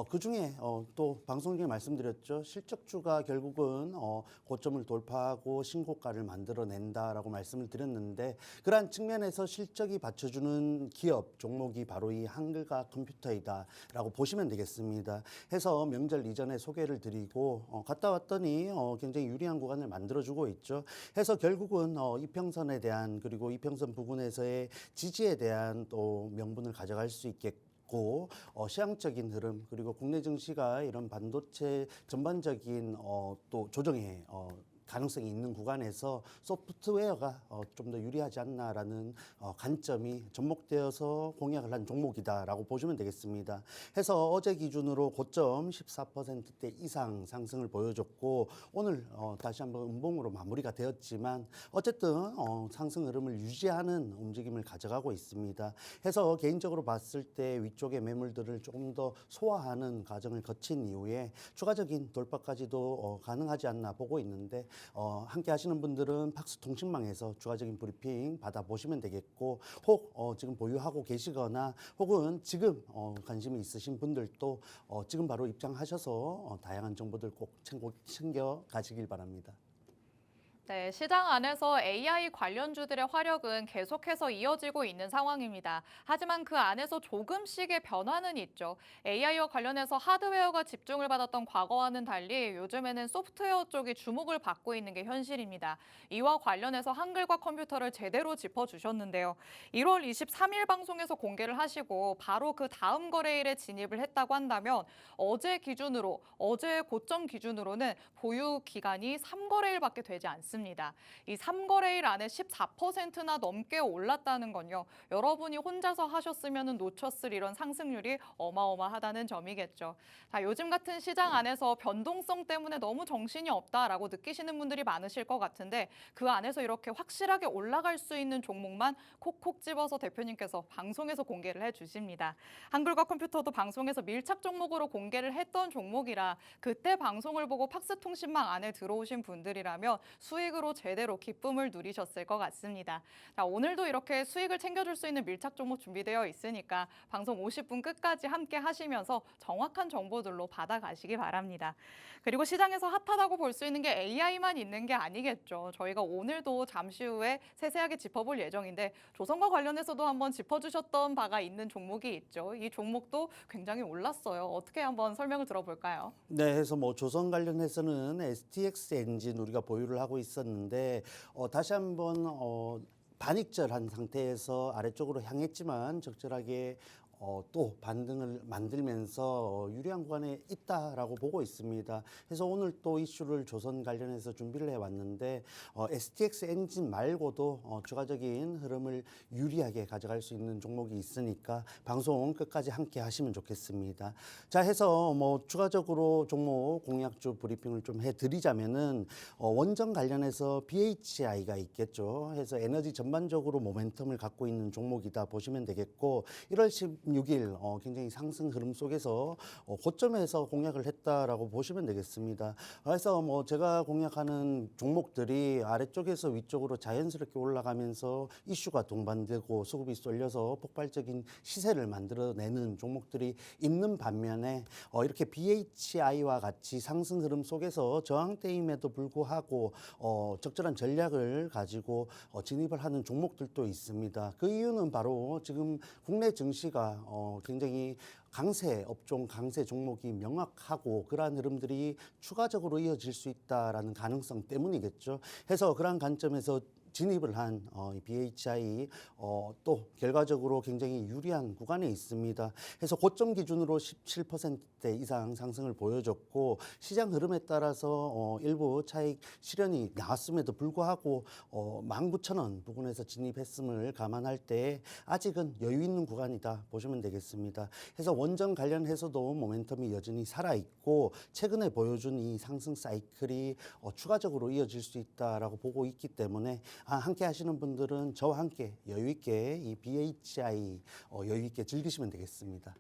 그중에 또 방송 중에 말씀드렸죠. 실적주가 결국은 고점을 돌파하고 신고가를 만들어낸다라고 말씀을 드렸는데 그러한 측면에서 실적이 받쳐주는 기업 종목이 바로 이 한글과 컴퓨터이다라고 보시면 되겠습니다. 해서 명절 이전에 소개를 드리고 갔다 왔더니 굉장히 유리한 구간을 만들어주고 있죠. 해서 결국은 이평선에 대한 그리고 이평선 부근에서의 지지에 대한 또 명분을 가져갈 수 있겠고 시장적인 흐름 그리고 국내 증시가 이런 반도체 전반적인 또 조정에 가능성이 있는 구간에서 소프트웨어가 좀 더 유리하지 않나라는 관점이 접목되어서 공략을 한 종목이다라고 보시면 되겠습니다. 해서 어제 기준으로 고점 14%대 이상 상승을 보여줬고 오늘 다시 한번 음봉으로 마무리가 되었지만 어쨌든 상승 흐름을 유지하는 움직임을 가져가고 있습니다. 해서 개인적으로 봤을 때 위쪽의 매물들을 조금 더 소화하는 과정을 거친 이후에 추가적인 돌파까지도 가능하지 않나 보고 있는데 함께 하시는 분들은 박스통신망에서 추가적인 브리핑 받아보시면 되겠고 혹 지금 보유하고 계시거나 혹은 지금 관심이 있으신 분들도 지금 바로 입장하셔서 다양한 정보들 꼭 챙겨 가시길 바랍니다. 네, 시장 안에서 AI 관련주들의 화력은 계속해서 이어지고 있는 상황입니다. 하지만 그 안에서 조금씩의 변화는 있죠. AI와 관련해서 하드웨어가 집중을 받았던 과거와는 달리 요즘에는 소프트웨어 쪽이 주목을 받고 있는 게 현실입니다. 이와 관련해서 한글과 컴퓨터를 제대로 짚어주셨는데요. 1월 23일 방송에서 공개를 하시고 바로 그 다음 거래일에 진입을 했다고 한다면 어제 고점 기준으로는 보유 기간이 3거래일밖에 되지 않습니다. 이 3거래일 안에 14%나 넘게 올랐다는 건요. 여러분이 혼자서 하셨으면 놓쳤을 이런 상승률이 어마어마하다는 점이겠죠. 자, 요즘 같은 시장 안에서 변동성 때문에 너무 정신이 없다라고 느끼시는 분들이 많으실 것 같은데 그 안에서 이렇게 확실하게 올라갈 수 있는 종목만 콕콕 집어서 대표님께서 방송에서 공개를 해주십니다. 한글과 컴퓨터도 방송에서 밀착 종목으로 공개를 했던 종목이라 그때 방송을 보고 팍스통신망 안에 들어오신 분들이라면 수익으로 제대로 기쁨을 누리셨을 것 같습니다. 자, 오늘도 이렇게 수익을 챙겨줄 수 있는 밀착 종목 준비되어 있으니까 방송 50분 끝까지 함께 하시면서 정확한 정보들로 받아가시기 바랍니다. 그리고 시장에서 핫하다고 볼 수 있는 게 AI만 있는 게 아니겠죠. 저희가 오늘도 잠시 후에 세세하게 짚어볼 예정인데 조선과 관련해서도 한번 짚어주셨던 바가 있는 종목이 있죠. 이 종목도 굉장히 올랐어요. 어떻게 한번 설명을 들어볼까요? 네, 해서 뭐 조선 관련해서는 STX 엔진 우리가 보유를 하고 있었는데 다시 한번 반익절한 상태에서 아래쪽으로 향했지만 적절하게 또 반등을 만들면서 유리한 구간에 있다라고 보고 있습니다. 그래서 오늘 또 이슈를 조선 관련해서 준비를 해왔는데 STX 엔진 말고도 추가적인 흐름을 유리하게 가져갈 수 있는 종목이 있으니까 방송 끝까지 함께 하시면 좋겠습니다. 자, 해서 뭐 추가적으로 종목 공략주 브리핑을 좀 해드리자면은 원전 관련해서 BHI가 있겠죠. 해서 에너지 전반적으로 모멘텀을 갖고 있는 종목이다 보시면 되겠고 1월 16일 굉장히 상승 흐름 속에서 고점에서 공략을 했다라고 보시면 되겠습니다. 그래서 뭐 제가 공략하는 종목들이 아래쪽에서 위쪽으로 자연스럽게 올라가면서 이슈가 동반되고 수급이 쏠려서 폭발적인 시세를 만들어내는 종목들이 있는 반면에 이렇게 BHI와 같이 상승 흐름 속에서 저항대임에도 불구하고 적절한 전략을 가지고 진입을 하는 종목들도 있습니다. 그 이유는 바로 지금 국내 증시가 굉장히 강세 업종, 강세 종목이 명확하고 그러한 흐름들이 추가적으로 이어질 수 있다라는 가능성 때문이겠죠. 해서 그러한 관점에서 진입을 한 BHI 또 결과적으로 굉장히 유리한 구간에 있습니다. 그래서 고점 기준으로 17% 이상 상승을 보여줬고 시장 흐름에 따라서 일부 차익 실현이 나왔음에도 불구하고 19,000원 부근에서 진입했음을 감안할 때 아직은 여유 있는 구간이다 보시면 되겠습니다. 그래서 원전 관련해서도 모멘텀이 여전히 살아있고 최근에 보여준 이 상승 사이클이 추가적으로 이어질 수 있다라고 보고 있기 때문에 함께 하시는 분들은 저와 함께 여유 있게 이 BHI 여유 있게 즐기시면 되겠습니다.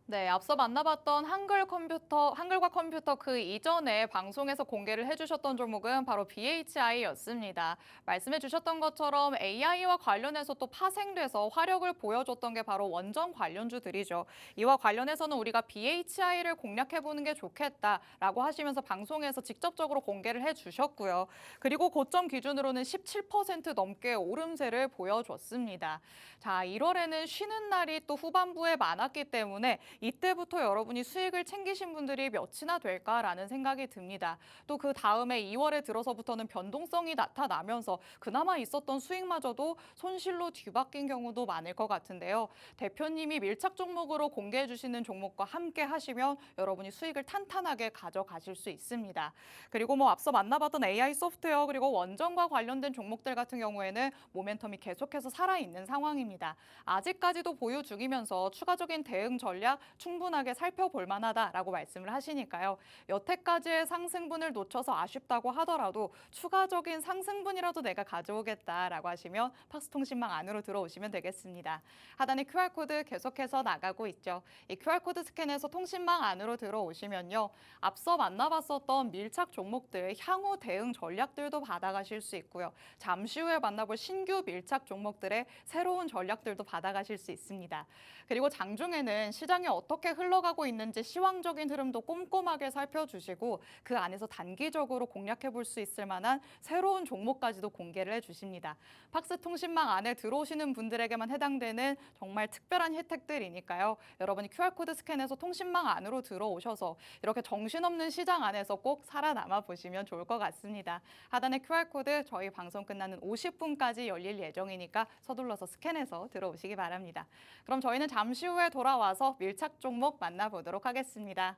네, 앞서 만나봤던 한글과 컴퓨터 그 이전에 방송에서 공개를 해주셨던 종목은 바로 BHI였습니다. 말씀해 주셨던 것처럼 AI와 관련해서 또 파생돼서 화력을 보여줬던 게 바로 원전 관련주들이죠. 이와 관련해서는 우리가 BHI를 공략해보는 게 좋겠다라고 하시면서 방송에서 직접적으로 공개를 해주셨고요. 그리고 고점 기준으로는 17% 넘게 오름세를 보여줬습니다. 자, 1월에는 쉬는 날이 또 후반부에 많았기 때문에 이때부터 여러분이 수익을 챙기신 분들이 몇이나 될까라는 생각이 듭니다. 또 그 다음에 2월에 들어서부터는 변동성이 나타나면서 그나마 있었던 수익마저도 손실로 뒤바뀐 경우도 많을 것 같은데요. 대표님이 밀착 종목으로 공개해 주시는 종목과 함께 하시면 여러분이 수익을 탄탄하게 가져가실 수 있습니다. 그리고 앞서 만나봤던 AI 소프트웨어 그리고 원전과 관련된 종목들 같은 경우에는 모멘텀이 계속해서 살아있는 상황입니다. 아직까지도 보유 중이면서 추가적인 대응 전략 충분하게 살펴볼 만하다라고 말씀을 하시니까요. 여태까지의 상승분을 놓쳐서 아쉽다고 하더라도 추가적인 상승분이라도 내가 가져오겠다라고 하시면 팍스통신망 안으로 들어오시면 되겠습니다. 하단에 QR코드 계속해서 나가고 있죠. 이 QR코드 스캔해서 통신망 안으로 들어오시면요. 앞서 만나봤었던 밀착 종목들 향후 대응 전략들도 받아가실 수 있고요. 잠시 후에 만나볼 신규 밀착 종목들의 새로운 전략들도 받아가실 수 있습니다. 그리고 장중에는 시장이 어떻게 흘러가고 있는지 시황적인 흐름도 꼼꼼하게 살펴주시고 그 안에서 단기적으로 공략해 볼 수 있을 만한 새로운 종목까지도 공개를 해주십니다. 팍스통신망 안에 들어오시는 분들에게만 해당되는 정말 특별한 혜택들이니까요. 여러분이 QR코드 스캔해서 통신망 안으로 들어오셔서 이렇게 정신없는 시장 안에서 꼭 살아남아 보시면 좋을 것 같습니다. 하단에 QR코드 저희 방송 끝나는 50분까지 열릴 예정이니까 서둘러서 스캔해서 들어오시기 바랍니다. 그럼 저희는 잠시 후에 돌아와서 밀착 종목 만나보도록 하겠습니다.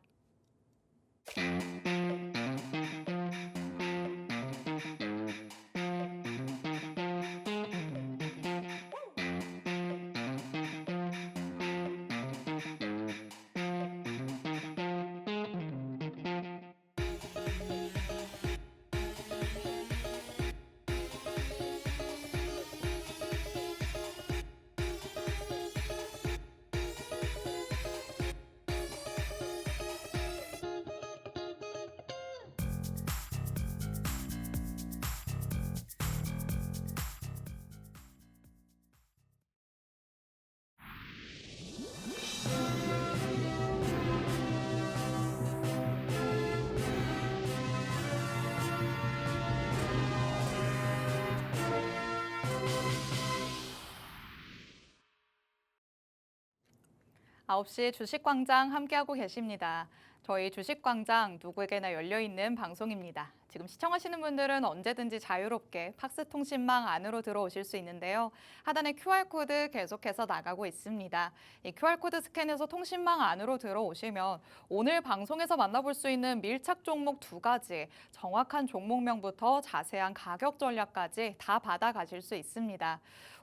아홉 시 주식광장 함께하고 계십니다. 저희 주식광장 누구에게나 열려있는 방송입니다. 지금 시청하시는 분들은 언제든지 자유롭게 팍스통신망 안으로 들어오실 수 있는데요. 하단에 QR코드 계속해서 나가고 있습니다. 이 QR코드 스캔해서 통신망 안으로 들어오시면 오늘 방송에서 만나볼 수 있는 밀착 종목 2가지, 정확한 종목명부터 자세한 가격 전략까지 다 받아가실 수 있습니다.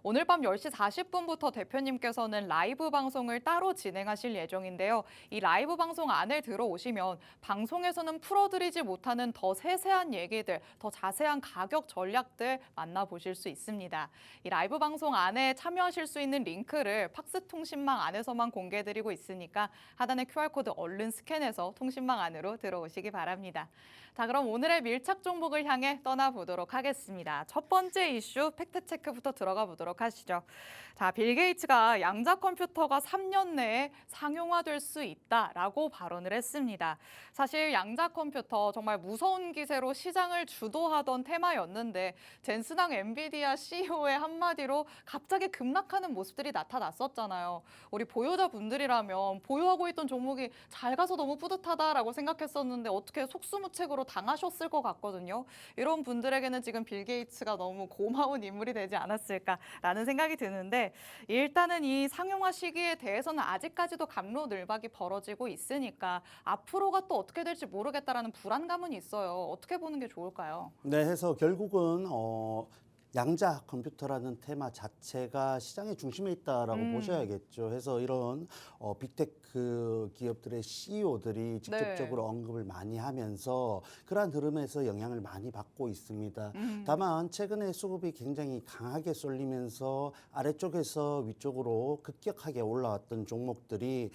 오늘 밤 10시 40분부터 대표님께서는 라이브 방송을 따로 진행하실 예정인데요. 이 라이브 방송 안에 들어오시면 방송에서는 풀어드리지 못하는 더 세세한 얘기들, 더 자세한 가격 전략들 만나보실 수 있습니다. 이 라이브 방송 안에 참여하실 수 있는 링크를 팍스통신망 안에서만 공개해드리고 있으니까 하단의 QR코드 얼른 스캔해서 통신망 안으로 들어오시기 바랍니다. 자, 그럼 오늘의 밀착 종목을 향해 떠나보도록 하겠습니다. 첫 번째 이슈 팩트체크부터 들어가 보도록 하시죠. 자, 빌 게이츠가 양자 컴퓨터가 3년 내에 상용화될 수 있다라고 발언을 했습니다. 사실 양자 컴퓨터 정말 무서운 기세로 시장을 주도하던 테마였는데 젠슨항 엔비디아 CEO의 한마디로 갑자기 급락하는 모습들이 나타났었잖아요. 우리 보유자분들이라면 보유하고 있던 종목이 잘 가서 너무 뿌듯하다라고 생각했었는데 어떻게 속수무책으로 당하셨을 것 같거든요. 이런 분들에게는 지금 빌 게이츠가 너무 고마운 인물이 되지 않았을까라는 생각이 드는데 일단은 이 상용화 시기에 대해서는 아직까지도 갑로늘박이 벌어지고 있으니까 앞으로가 또 어떻게 될지 모르겠다라는 불안감은 있어요. 어떻게 보는 게 좋을까요? 네, 해서 결국은 양자 컴퓨터라는 테마 자체가 시장의 중심에 있다라고 보셔야겠죠. 해서 이런 빅테크 기업들의 CEO들이 직접적으로 언급을 많이 하면서 그러한 흐름에서 영향을 많이 받고 있습니다. 다만 최근에 수급이 굉장히 강하게 쏠리면서 아래쪽에서 위쪽으로 급격하게 올라왔던 종목들이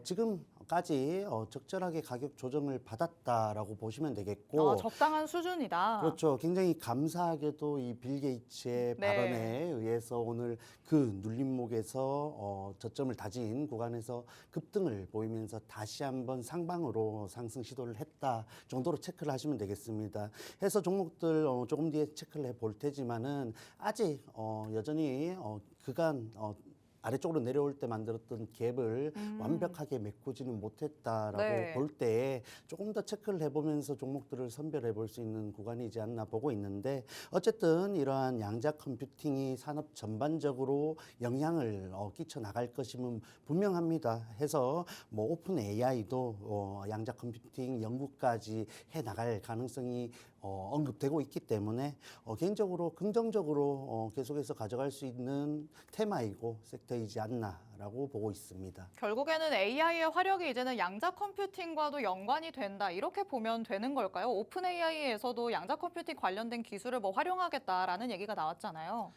지금까지 적절하게 가격 조정을 받았다라고 보시면 되겠고 적당한 수준이다. 그렇죠. 굉장히 감사하게도 이 빌 게이츠의 발언에 의해서 오늘 그 눌림목에서 저점을 다진 구간에서 급등을 보이면서 다시 한번 상방으로 상승 시도를 했다 정도로 체크를 하시면 되겠습니다. 해서 종목들 조금 뒤에 체크를 해볼 테지만은 아직 여전히 그간 아래쪽으로 내려올 때 만들었던 갭을 완벽하게 메꾸지는 못했다라고 네. 볼 때 조금 더 체크를 해보면서 종목들을 선별해 볼 수 있는 구간이지 않나 보고 있는데, 어쨌든 이러한 양자 컴퓨팅이 산업 전반적으로 영향을 끼쳐 나갈 것임은 분명합니다. 해서 뭐 오픈 AI도 양자 컴퓨팅 연구까지 해 나갈 가능성이 언급되고 있기 때문에 개인적으로 긍정적으로 계속해서 가져갈 수 있는 테마이고 섹터이지 않나라고 보고 있습니다. 결국에는 AI의 화력이 이제는 양자 컴퓨팅과도 연관이 된다. 이렇게 보면 되는 걸까요? 오픈 AI에서도 양자 컴퓨팅 관련된 기술을 뭐 활용하겠다라는 얘기가 나왔잖아요.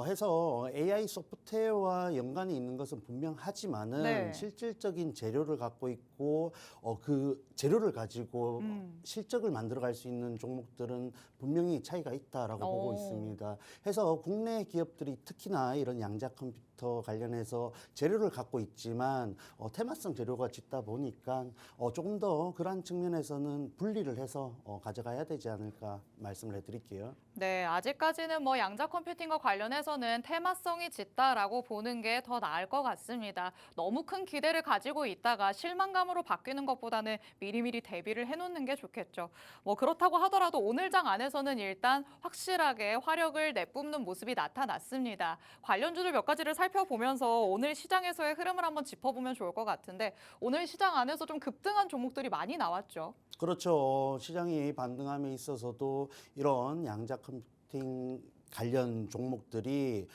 해서 AI 소프트웨어와 연관이 있는 것은 분명하지만은 네. 실질적인 재료를 갖고 있고 그 재료를 가지고 실적을 만들어갈 수 있는 종목들은 분명히 차이가 있다라고 보고 오. 있습니다. 해서 국내 기업들이 특히나 이런 양자 컴퓨터 관련해서 재료를 갖고 있지만 테마성 재료가 짙다 보니까 조금 더 그러한 측면에서는 분리를 해서 가져가야 되지 않을까 말씀을 해드릴게요. 네, 아직까지는 뭐 양자 컴퓨팅과 관련해서는 테마성이 짙다라고 보는 게 더 나을 것 같습니다. 너무 큰 기대를 가지고 있다가 실망감으로 바뀌는 것보다는 미리미리 대비를 해놓는 게 좋겠죠. 뭐 그렇다고 하더라도 오늘 장 안에서는 일단 확실하게 화력을 내뿜는 모습이 나타났습니다. 관련주들 몇 가지를 살펴보면서 오늘 시장에서의 흐름을 한번 짚어보면 좋을 것 같은데, 오늘 시장 안에서 좀 급등한 종목들이 많이 나왔죠. 그렇죠. 시장이 반등함에 있어서도 이런 양자 컴퓨팅 관련 종목들이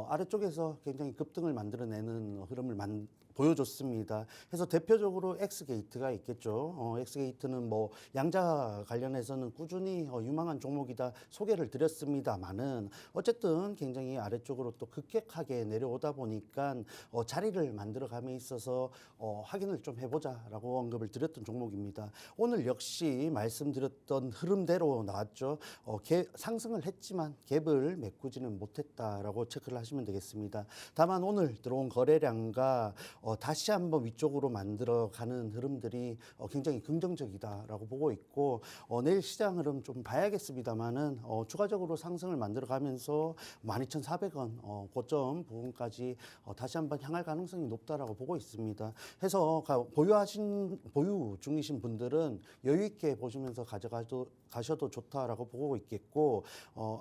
아래쪽에서 굉장히 급등을 만들어내는 흐름을 보여줬습니다. 그래서 대표적으로 엑스게이트가 있겠죠. 엑스게이트는 뭐 양자 관련해서는 꾸준히 유망한 종목이다 소개를 드렸습니다만은 어쨌든 굉장히 아래쪽으로 또 급격하게 내려오다 보니까 자리를 만들어감에 있어서 확인을 좀 해보자라고 언급을 드렸던 종목입니다. 오늘 역시 말씀드렸던 흐름대로 나왔죠. 상승을 했지만 갭을 메꾸지는 못했다라고 체크를 하시면 되겠습니다. 다만 오늘 들어온 거래량과 다시 한번 위쪽으로 만들어가는 흐름들이 굉장히 긍정적이다라고 보고 있고 내일 시장 흐름 좀 봐야겠습니다만은 추가적으로 상승을 만들어가면서 12,400원 고점 부분까지 다시 한번 향할 가능성이 높다라고 보고 있습니다. 해서 보유 중이신 분들은 여유 있게 보시면서 가셔도 좋다라고 보고 있겠고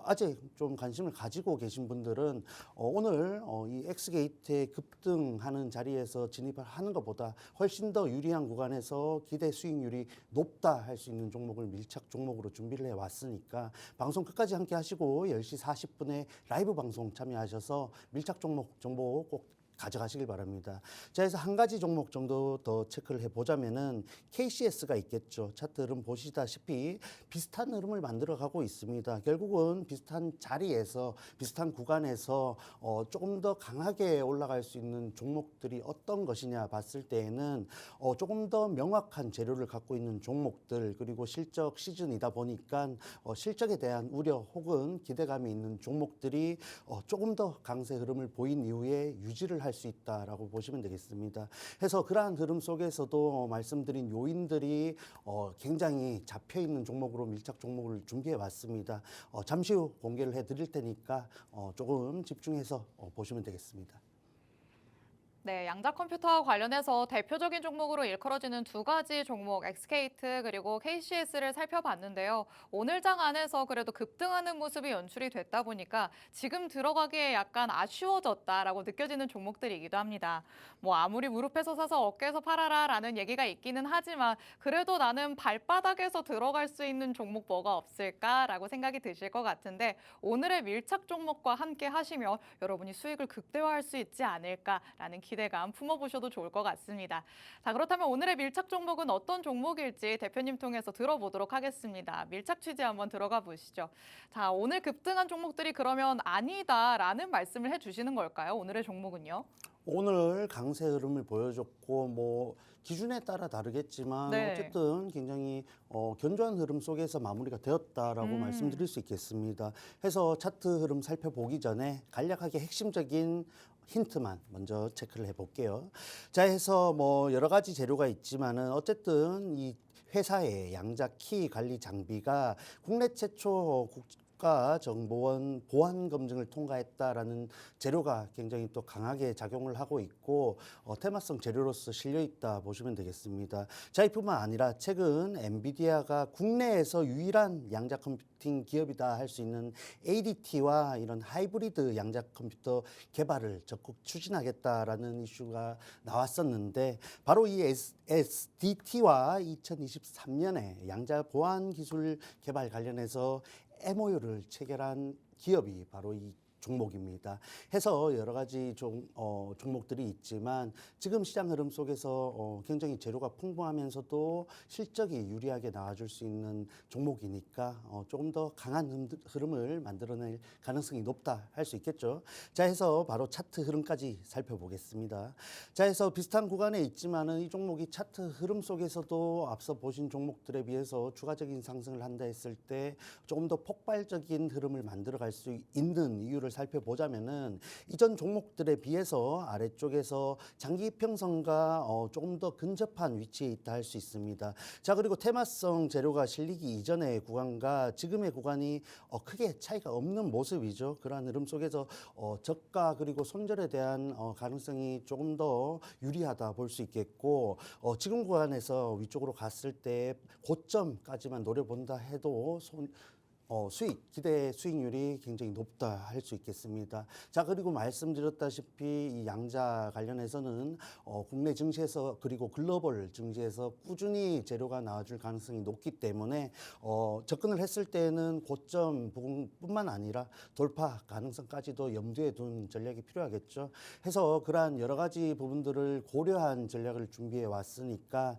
아직 좀 관심을 가지고 계신 분들은 오늘 이 엑스게이트의 급등하는 자리에서 진입을 하는 것보다 훨씬 더 유리한 구간에서 기대 수익률이 높다 할 수 있는 종목을 밀착 종목으로 준비를 해왔으니까 방송 끝까지 함께 하시고 10시 40분에 라이브 방송 참여하셔서 밀착 종목 정보 꼭 가져가시길 바랍니다. 자, 그래서 한 가지 종목 정도 더 체크를 해보자면은 KCS가 있겠죠. 차트 흐름 보시다시피 비슷한 흐름을 만들어가고 있습니다. 결국은 비슷한 자리에서 비슷한 구간에서 조금 더 강하게 올라갈 수 있는 종목들이 어떤 것이냐 봤을 때에는 조금 더 명확한 재료를 갖고 있는 종목들, 그리고 실적 시즌이다 보니까 실적에 대한 우려 혹은 기대감이 있는 종목들이 조금 더 강세 흐름을 보인 이후에 유지를 할 수 있다라고 보시면 되겠습니다. 해서 그러한 흐름 속에서도 말씀드린 요인들이 굉장히 잡혀 있는 종목으로 밀착 종목을 준비해 왔습니다. 잠시 후 공개를 해 드릴 테니까 조금 집중해서 보시면 되겠습니다. 네, 양자 컴퓨터와 관련해서 대표적인 종목으로 일컬어지는 두 가지 종목, 엑스케이트 그리고 KCS를 살펴봤는데요. 오늘 장 안에서 그래도 급등하는 모습이 연출이 됐다 보니까 지금 들어가기에 약간 아쉬워졌다라고 느껴지는 종목들이기도 합니다. 뭐 아무리 무릎에서 사서 어깨에서 팔아라라는 얘기가 있기는 하지만 그래도 나는 발바닥에서 들어갈 수 있는 종목 뭐가 없을까라고 생각이 드실 것 같은데, 오늘의 밀착 종목과 함께 하시면 여러분이 수익을 극대화할 수 있지 않을까라는 기대감 품어보셔도 좋을 것 같습니다. 자, 그렇다면 오늘의 밀착 종목은 어떤 종목일지 대표님 통해서 들어보도록 하겠습니다. 밀착 취재 한번 들어가 보시죠. 자, 오늘 급등한 종목들이 그러면 아니다라는 말씀을 해주시는 걸까요? 오늘의 종목은요? 오늘 강세 흐름을 보여줬고 뭐 기준에 따라 다르겠지만 네. 어쨌든 굉장히 견조한 흐름 속에서 마무리가 되었다라고 말씀드릴 수 있겠습니다. 해서 차트 흐름 살펴보기 전에 간략하게 핵심적인 힌트만 먼저 체크를 해볼게요. 자, 해서 뭐 여러 가지 재료가 있지만은 어쨌든 이 회사의 양자 키 관리 장비가 국내 최초 국가정보원 보안 검증을 통과했다라는 재료가 굉장히 또 강하게 작용을 하고 있고 테마성 재료로서 실려 있다 보시면 되겠습니다. 자, 이뿐만 아니라 최근 엔비디아가 국내에서 유일한 양자 컴퓨팅 기업이다 할 수 있는 ADT와 이런 하이브리드 양자 컴퓨터 개발을 적극 추진하겠다라는 이슈가 나왔었는데 바로 이 SDT와 2023년에 양자 보안 기술 개발 관련해서 MOU를 체결한 기업이 바로 이 종목입니다. 해서 여러 가지 종목들이 있지만 지금 시장 흐름 속에서 굉장히 재료가 풍부하면서도 실적이 유리하게 나와줄 수 있는 종목이니까 조금 더 강한 흐름을 만들어낼 가능성이 높다 할 수 있겠죠. 자, 해서 바로 차트 흐름까지 살펴보겠습니다. 자, 해서 비슷한 구간에 있지만은 이 종목이 차트 흐름 속에서도 앞서 보신 종목들에 비해서 추가적인 상승을 한다 했을 때 조금 더 폭발적인 흐름을 만들어 갈 수 있는 이유를 살펴보자면은 이전 종목들에 비해서 아래쪽에서 장기 평선과 조금 더 근접한 위치에 있다 할 수 있습니다. 자, 그리고 테마성 재료가 실리기 이전의 구간과 지금의 구간이 크게 차이가 없는 모습이죠. 그러한 흐름 속에서 저가 그리고 손절에 대한 가능성이 조금 더 유리하다 볼 수 있겠고 지금 구간에서 위쪽으로 갔을 때 고점까지만 노려본다 해도 기대 수익률이 굉장히 높다 할 수 있겠습니다. 자, 그리고 말씀드렸다시피 이 양자 관련해서는 국내 증시에서 그리고 글로벌 증시에서 꾸준히 재료가 나와줄 가능성이 높기 때문에 접근을 했을 때는 고점 부분뿐만 아니라 돌파 가능성까지도 염두에 둔 전략이 필요하겠죠. 해서 그러한 여러 가지 부분들을 고려한 전략을 준비해 왔으니까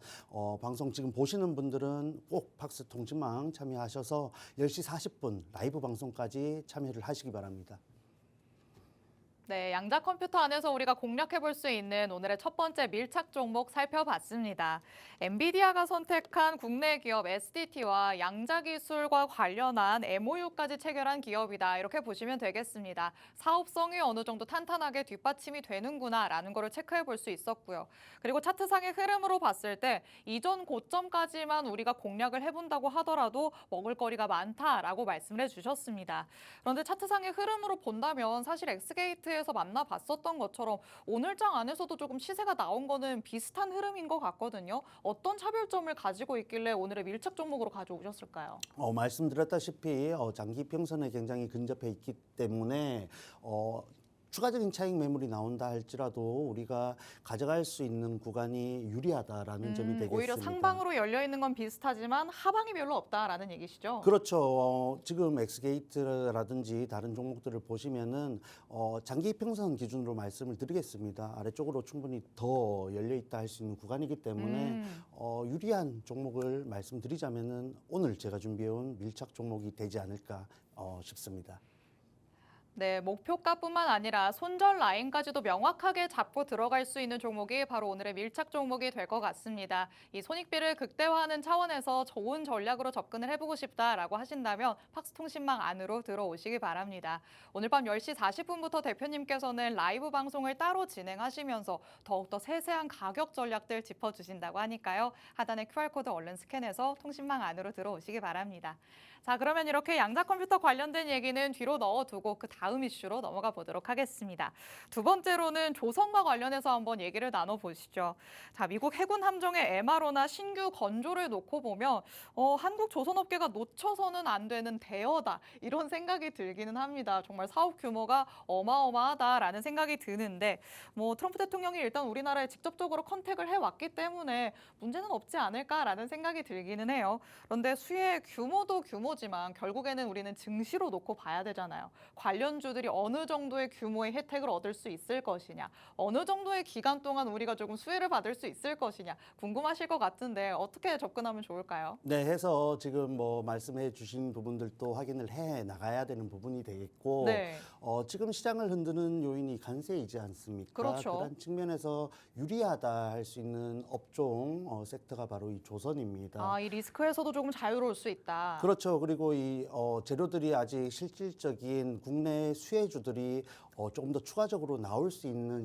방송 지금 보시는 분들은 꼭 팍스 통신망 참여하셔서 10시 40분 라이브 방송까지 참여를 하시기 바랍니다. 네, 양자 컴퓨터 안에서 우리가 공략해 볼 수 있는 오늘의 첫 번째 밀착 종목 살펴봤습니다. 엔비디아가 선택한 국내 기업 SDT와 양자 기술과 관련한 MOU까지 체결한 기업이다. 이렇게 보시면 되겠습니다. 사업성이 어느 정도 탄탄하게 뒷받침이 되는구나라는 거를 체크해 볼 수 있었고요. 그리고 차트상의 흐름으로 봤을 때 이전 고점까지만 우리가 공략을 해본다고 하더라도 먹을거리가 많다라고 말씀을 해주셨습니다. 그런데 차트상의 흐름으로 본다면 사실 엑스게이트에서 만나봤었던 것처럼 오늘장 안에서도 조금 시세가 나온 거는 비슷한 흐름인 것 같거든요. 어떤 차별점을 가지고 있길래 오늘의 밀착 종목으로 가져오셨을까요? 말씀드렸다시피 장기 평선에 굉장히 근접해 있기 때문에 추가적인 차익 매물이 나온다 할지라도 우리가 가져갈 수 있는 구간이 유리하다라는 점이 되겠습니다. 오히려 상방으로 열려 있는 건 비슷하지만 하방이 별로 없다라는 얘기시죠? 그렇죠. 지금 엑스게이트라든지 다른 종목들을 보시면은 장기 평선 기준으로 말씀을 드리겠습니다. 아래쪽으로 충분히 더 열려 있다 할 수 있는 구간이기 때문에 유리한 종목을 말씀드리자면은 오늘 제가 준비해온 밀착 종목이 되지 않을까 싶습니다. 네, 목표가뿐만 아니라 손절 라인까지도 명확하게 잡고 들어갈 수 있는 종목이 바로 오늘의 밀착 종목이 될 것 같습니다. 이 손익비를 극대화하는 차원에서 좋은 전략으로 접근을 해보고 싶다라고 하신다면 팍스통신망 안으로 들어오시기 바랍니다. 오늘 밤 10시 40분부터 대표님께서는 라이브 방송을 따로 진행하시면서 더욱더 세세한 가격 전략들 짚어주신다고 하니까요. 하단에 QR코드 얼른 스캔해서 통신망 안으로 들어오시기 바랍니다. 자, 그러면 이렇게 양자 컴퓨터 관련된 얘기는 뒤로 넣어두고 그 다음 이슈로 넘어가 보도록 하겠습니다. 두 번째로는 조선과 관련해서 한번 얘기를 나눠보시죠. 자, 미국 해군 함정의 MRO나 신규 건조를 놓고 보면 한국 조선업계가 놓쳐서는 안 되는 대여다 이런 생각이 들기는 합니다. 정말 사업 규모가 어마어마하다라는 생각이 드는데 트럼프 대통령이 일단 우리나라에 직접적으로 컨택을 해왔기 때문에 문제는 없지 않을까라는 생각이 들기는 해요. 그런데 수혜의 규모도 규모지만 결국에는 우리는 증시로 놓고 봐야 되잖아요. 관련주들이 어느 정도의 규모의 혜택을 얻을 수 있을 것이냐, 어느 정도의 기간 동안 우리가 조금 수혜를 받을 수 있을 것이냐 궁금하실 것 같은데 어떻게 접근하면 좋을까요? 네, 해서 지금 말씀해 주신 부분들도 확인을 해 나가야 되는 부분이 되겠고 네. 지금 시장을 흔드는 요인이 관세이지 않습니까? 그렇죠. 그런 측면에서 유리하다 할 수 있는 업종 섹터가 바로 이 조선입니다. 아, 이 리스크에서도 조금 자유로울 수 있다. 그렇죠. 그리고 이 재료들이 아직 실질적인 국내 수혜주들이 조금 더 추가적으로 나올 수 있는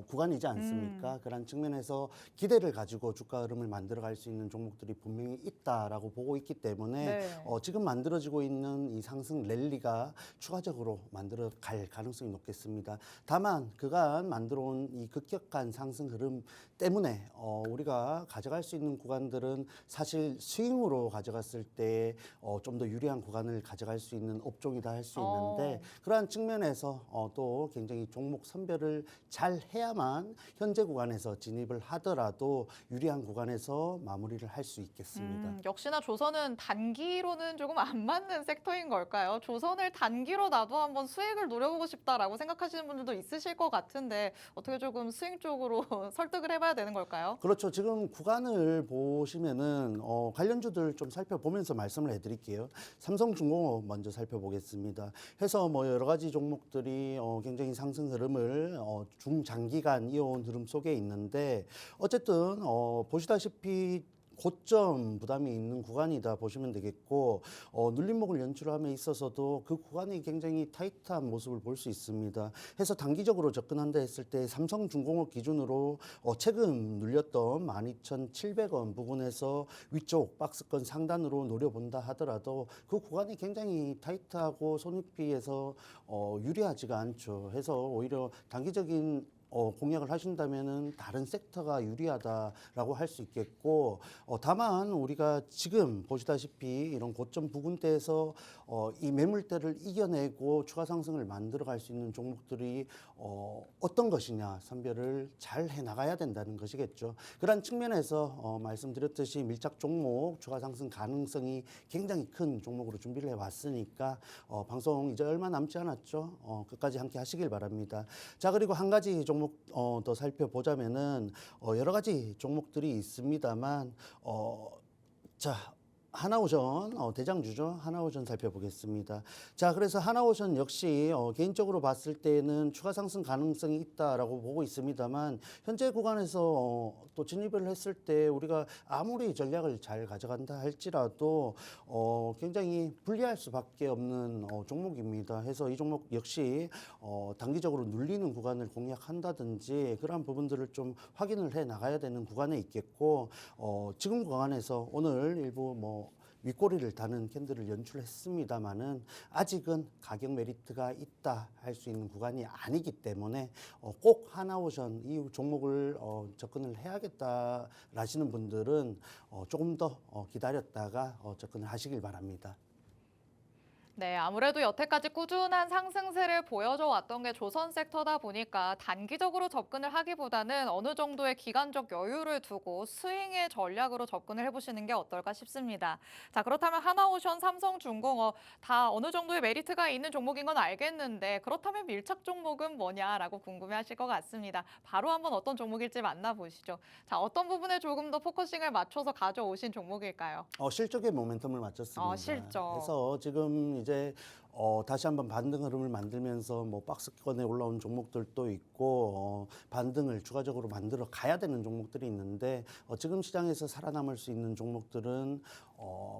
구간이지 않습니까? 그런 측면에서 기대를 가지고 주가 흐름을 만들어갈 수 있는 종목들이 분명히 있다라고 보고 있기 때문에 네. 지금 만들어지고 있는 이 상승 랠리가 추가적으로 만들어갈 가능성이 높겠습니다. 다만 그간 만들어온 이 급격한 상승 흐름 때문에 우리가 가져갈 수 있는 구간들은 사실 스윙으로 가져갔을 때 좀 더 유리한 구간을 가져갈 수 있는 업종이다 할 수 있는데 그러한 측면에서 또 굉장히 종목 선별을 잘 해야만 현재 구간에서 진입을 하더라도 유리한 구간에서 마무리를 할 수 있겠습니다. 역시나 조선은 단기로는 조금 안 맞는 섹터인 걸까요? 조선을 단기로 나도 한번 수익을 노려보고 싶다라고 생각하시는 분들도 있으실 것 같은데 어떻게 조금 스윙 쪽으로 설득을 해봐야 되는 걸까요? 그렇죠. 지금 구간을 보시면은 관련주들 좀 살펴보면서 말씀을 해드릴게요. 삼성중공업 먼저 살펴보겠습니다. 해서 뭐 여러 가지 종목들이 굉장히 상승 흐름을 중장기간 이어온 흐름 속에 있는데 어쨌든 보시다시피 고점 부담이 있는 구간이다 보시면 되겠고 눌림목을 연출함에 있어서도 그 구간이 굉장히 타이트한 모습을 볼 수 있습니다. 해서 단기적으로 접근한다 했을 때 삼성중공업 기준으로 최근 눌렸던 12,700원 부분에서 위쪽 박스권 상단으로 노려본다 하더라도 그 구간이 굉장히 타이트하고 손익비에서 유리하지가 않죠. 해서 오히려 단기적인 공략을 하신다면은 다른 섹터가 유리하다라고 할 수 있겠고 다만 우리가 지금 보시다시피 이런 고점 부근대에서 이 매물대를 이겨내고 추가 상승을 만들어갈 수 있는 종목들이 어떤 것이냐 선별을 잘 해나가야 된다는 것이겠죠. 그런 측면에서 말씀드렸듯이 밀착 종목 추가 상승 가능성이 굉장히 큰 종목으로 준비를 해왔으니까 방송 이제 얼마 남지 않았죠. 끝까지 함께 하시길 바랍니다. 자, 그리고 한 가지 종목 더 살펴보자면은 여러 가지 종목들이 있습니다만 자, 하나오션 대장주죠. 하나오션 살펴보겠습니다. 자, 그래서 하나오션 역시 개인적으로 봤을 때는 추가 상승 가능성이 있다라고 보고 있습니다만 현재 구간에서 또 진입을 했을 때 우리가 아무리 전략을 잘 가져간다 할지라도 굉장히 불리할 수밖에 없는 종목입니다. 해서 이 종목 역시 단기적으로 눌리는 구간을 공략한다든지 그러한 부분들을 좀 확인을 해 나가야 되는 구간에 있겠고 지금 구간에서 오늘 일부 뭐 윗꼬리를 다는 캔들을 연출했습니다만은 아직은 가격 메리트가 있다 할 수 있는 구간이 아니기 때문에 꼭 하나오션 이 종목을 접근을 해야겠다라시는 분들은 조금 더 기다렸다가 접근을 하시길 바랍니다. 네, 아무래도 여태까지 꾸준한 상승세를 보여줘 왔던 게 조선 섹터다 보니까 단기적으로 접근을 하기보다는 어느 정도의 기간적 여유를 두고 스윙의 전략으로 접근을 해보시는 게 어떨까 싶습니다. 자, 그렇다면 하나오션, 삼성중공업 다 어느 정도의 메리트가 있는 종목인 건 알겠는데 그렇다면 밀착 종목은 뭐냐라고 궁금해하실 것 같습니다. 바로 한번 어떤 종목일지 만나보시죠. 자, 어떤 부분에 조금 더 포커싱을 맞춰서 가져오신 종목일까요? 실적의 모멘텀을 맞췄습니다. 실적. 그래서 지금 이제 다시 한번 반등 흐름을 만들면서 뭐 박스권에 올라온 종목들도 있고 반등을 추가적으로 만들어 가야 되는 종목들이 있는데 지금 시장에서 살아남을 수 있는 종목들은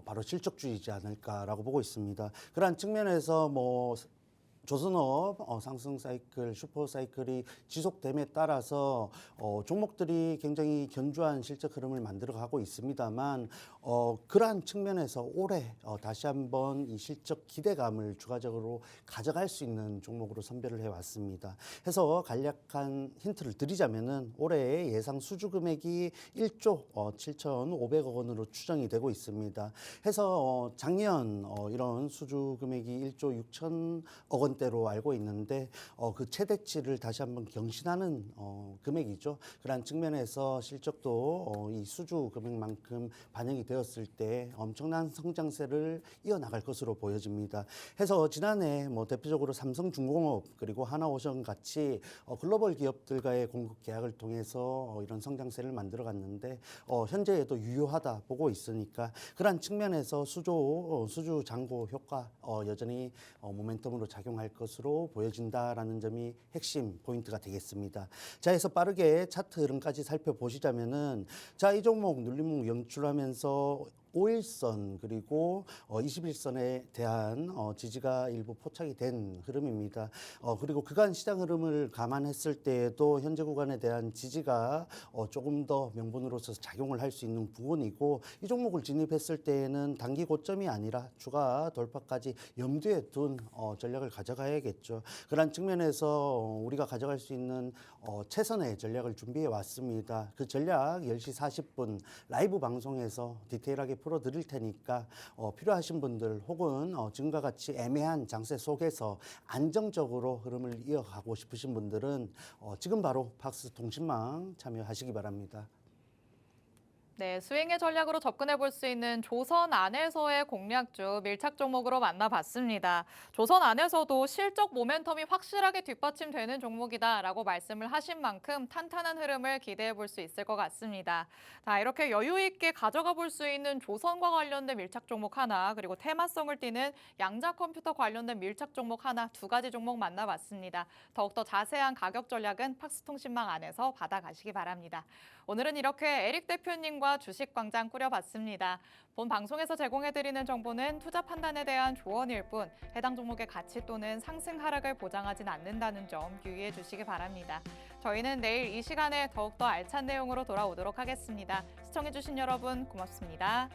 바로 실적주이지 않을까라고 보고 있습니다. 그러한 측면에서 뭐 조선업 상승 사이클, 슈퍼 사이클이 지속됨에 따라서 종목들이 굉장히 견조한 실적 흐름을 만들어가고 있습니다만 그러한 측면에서 올해 다시 한번 이 실적 기대감을 추가적으로 가져갈 수 있는 종목으로 선별을 해왔습니다. 해서 간략한 힌트를 드리자면은 올해 예상 수주 금액이 1조 7,500억 원으로 추정이 되고 있습니다. 해서 작년 이런 수주 금액이 1조 6천억 원대로 알고 있는데 그 최대치를 다시 한번 경신하는 금액이죠. 그러한 측면에서 실적도 이 수주 금액만큼 반영이 되었을 때 엄청난 성장세를 이어나갈 것으로 보여집니다. 해서 지난해 뭐 대표적으로 삼성중공업 그리고 하나오션 같이 글로벌 기업들과의 공급 계약을 통해서 이런 성장세를 만들어갔는데 현재에도 유효하다 보고 있으니까 그러한 측면에서 수주 잔고 효과 여전히 모멘텀으로 작용할 것으로 보여진다라는 점이 핵심 포인트가 되겠습니다. 자, 해서 빠르게 차트 흐름까지 살펴보시자면은 자, 이 종목 눌림목 연출하면서 5일선 그리고 21선에 대한 지지가 일부 포착이 된 흐름입니다. 그리고 그간 시장 흐름을 감안했을 때에도 현재 구간에 대한 지지가 조금 더 명분으로서 작용을 할 수 있는 부분이고 이 종목을 진입했을 때에는 단기 고점이 아니라 추가 돌파까지 염두에 둔 전략을 가져가야겠죠. 그런 측면에서 우리가 가져갈 수 있는 최선의 전략을 준비해 왔습니다. 그 전략 10시 40분 라이브 방송에서 디테일하게 풀어드릴 테니까 필요하신 분들 혹은 지금과 같이 애매한 장세 속에서 안정적으로 흐름을 이어가고 싶으신 분들은 지금 바로 팍스 통신망 참여하시기 바랍니다. 네, 스윙의 전략으로 접근해 볼 수 있는 조선 안에서의 공략주 밀착 종목으로 만나봤습니다. 조선 안에서도 실적 모멘텀이 확실하게 뒷받침되는 종목이다라고 말씀을 하신 만큼 탄탄한 흐름을 기대해 볼 수 있을 것 같습니다. 자, 이렇게 여유 있게 가져가 볼 수 있는 조선과 관련된 밀착 종목 하나, 그리고 테마성을 띠는 양자 컴퓨터 관련된 밀착 종목 하나, 두 가지 종목 만나봤습니다. 더욱더 자세한 가격 전략은 팍스통신망 안에서 받아가시기 바랍니다. 오늘은 이렇게 에릭 대표님과 주식광장 꾸려봤습니다. 본 방송에서 제공해드리는 정보는 투자 판단에 대한 조언일 뿐 해당 종목의 가치 또는 상승 하락을 보장하진 않는다는 점 유의해 주시기 바랍니다. 저희는 내일 이 시간에 더욱더 알찬 내용으로 돌아오도록 하겠습니다. 시청해주신 여러분 고맙습니다.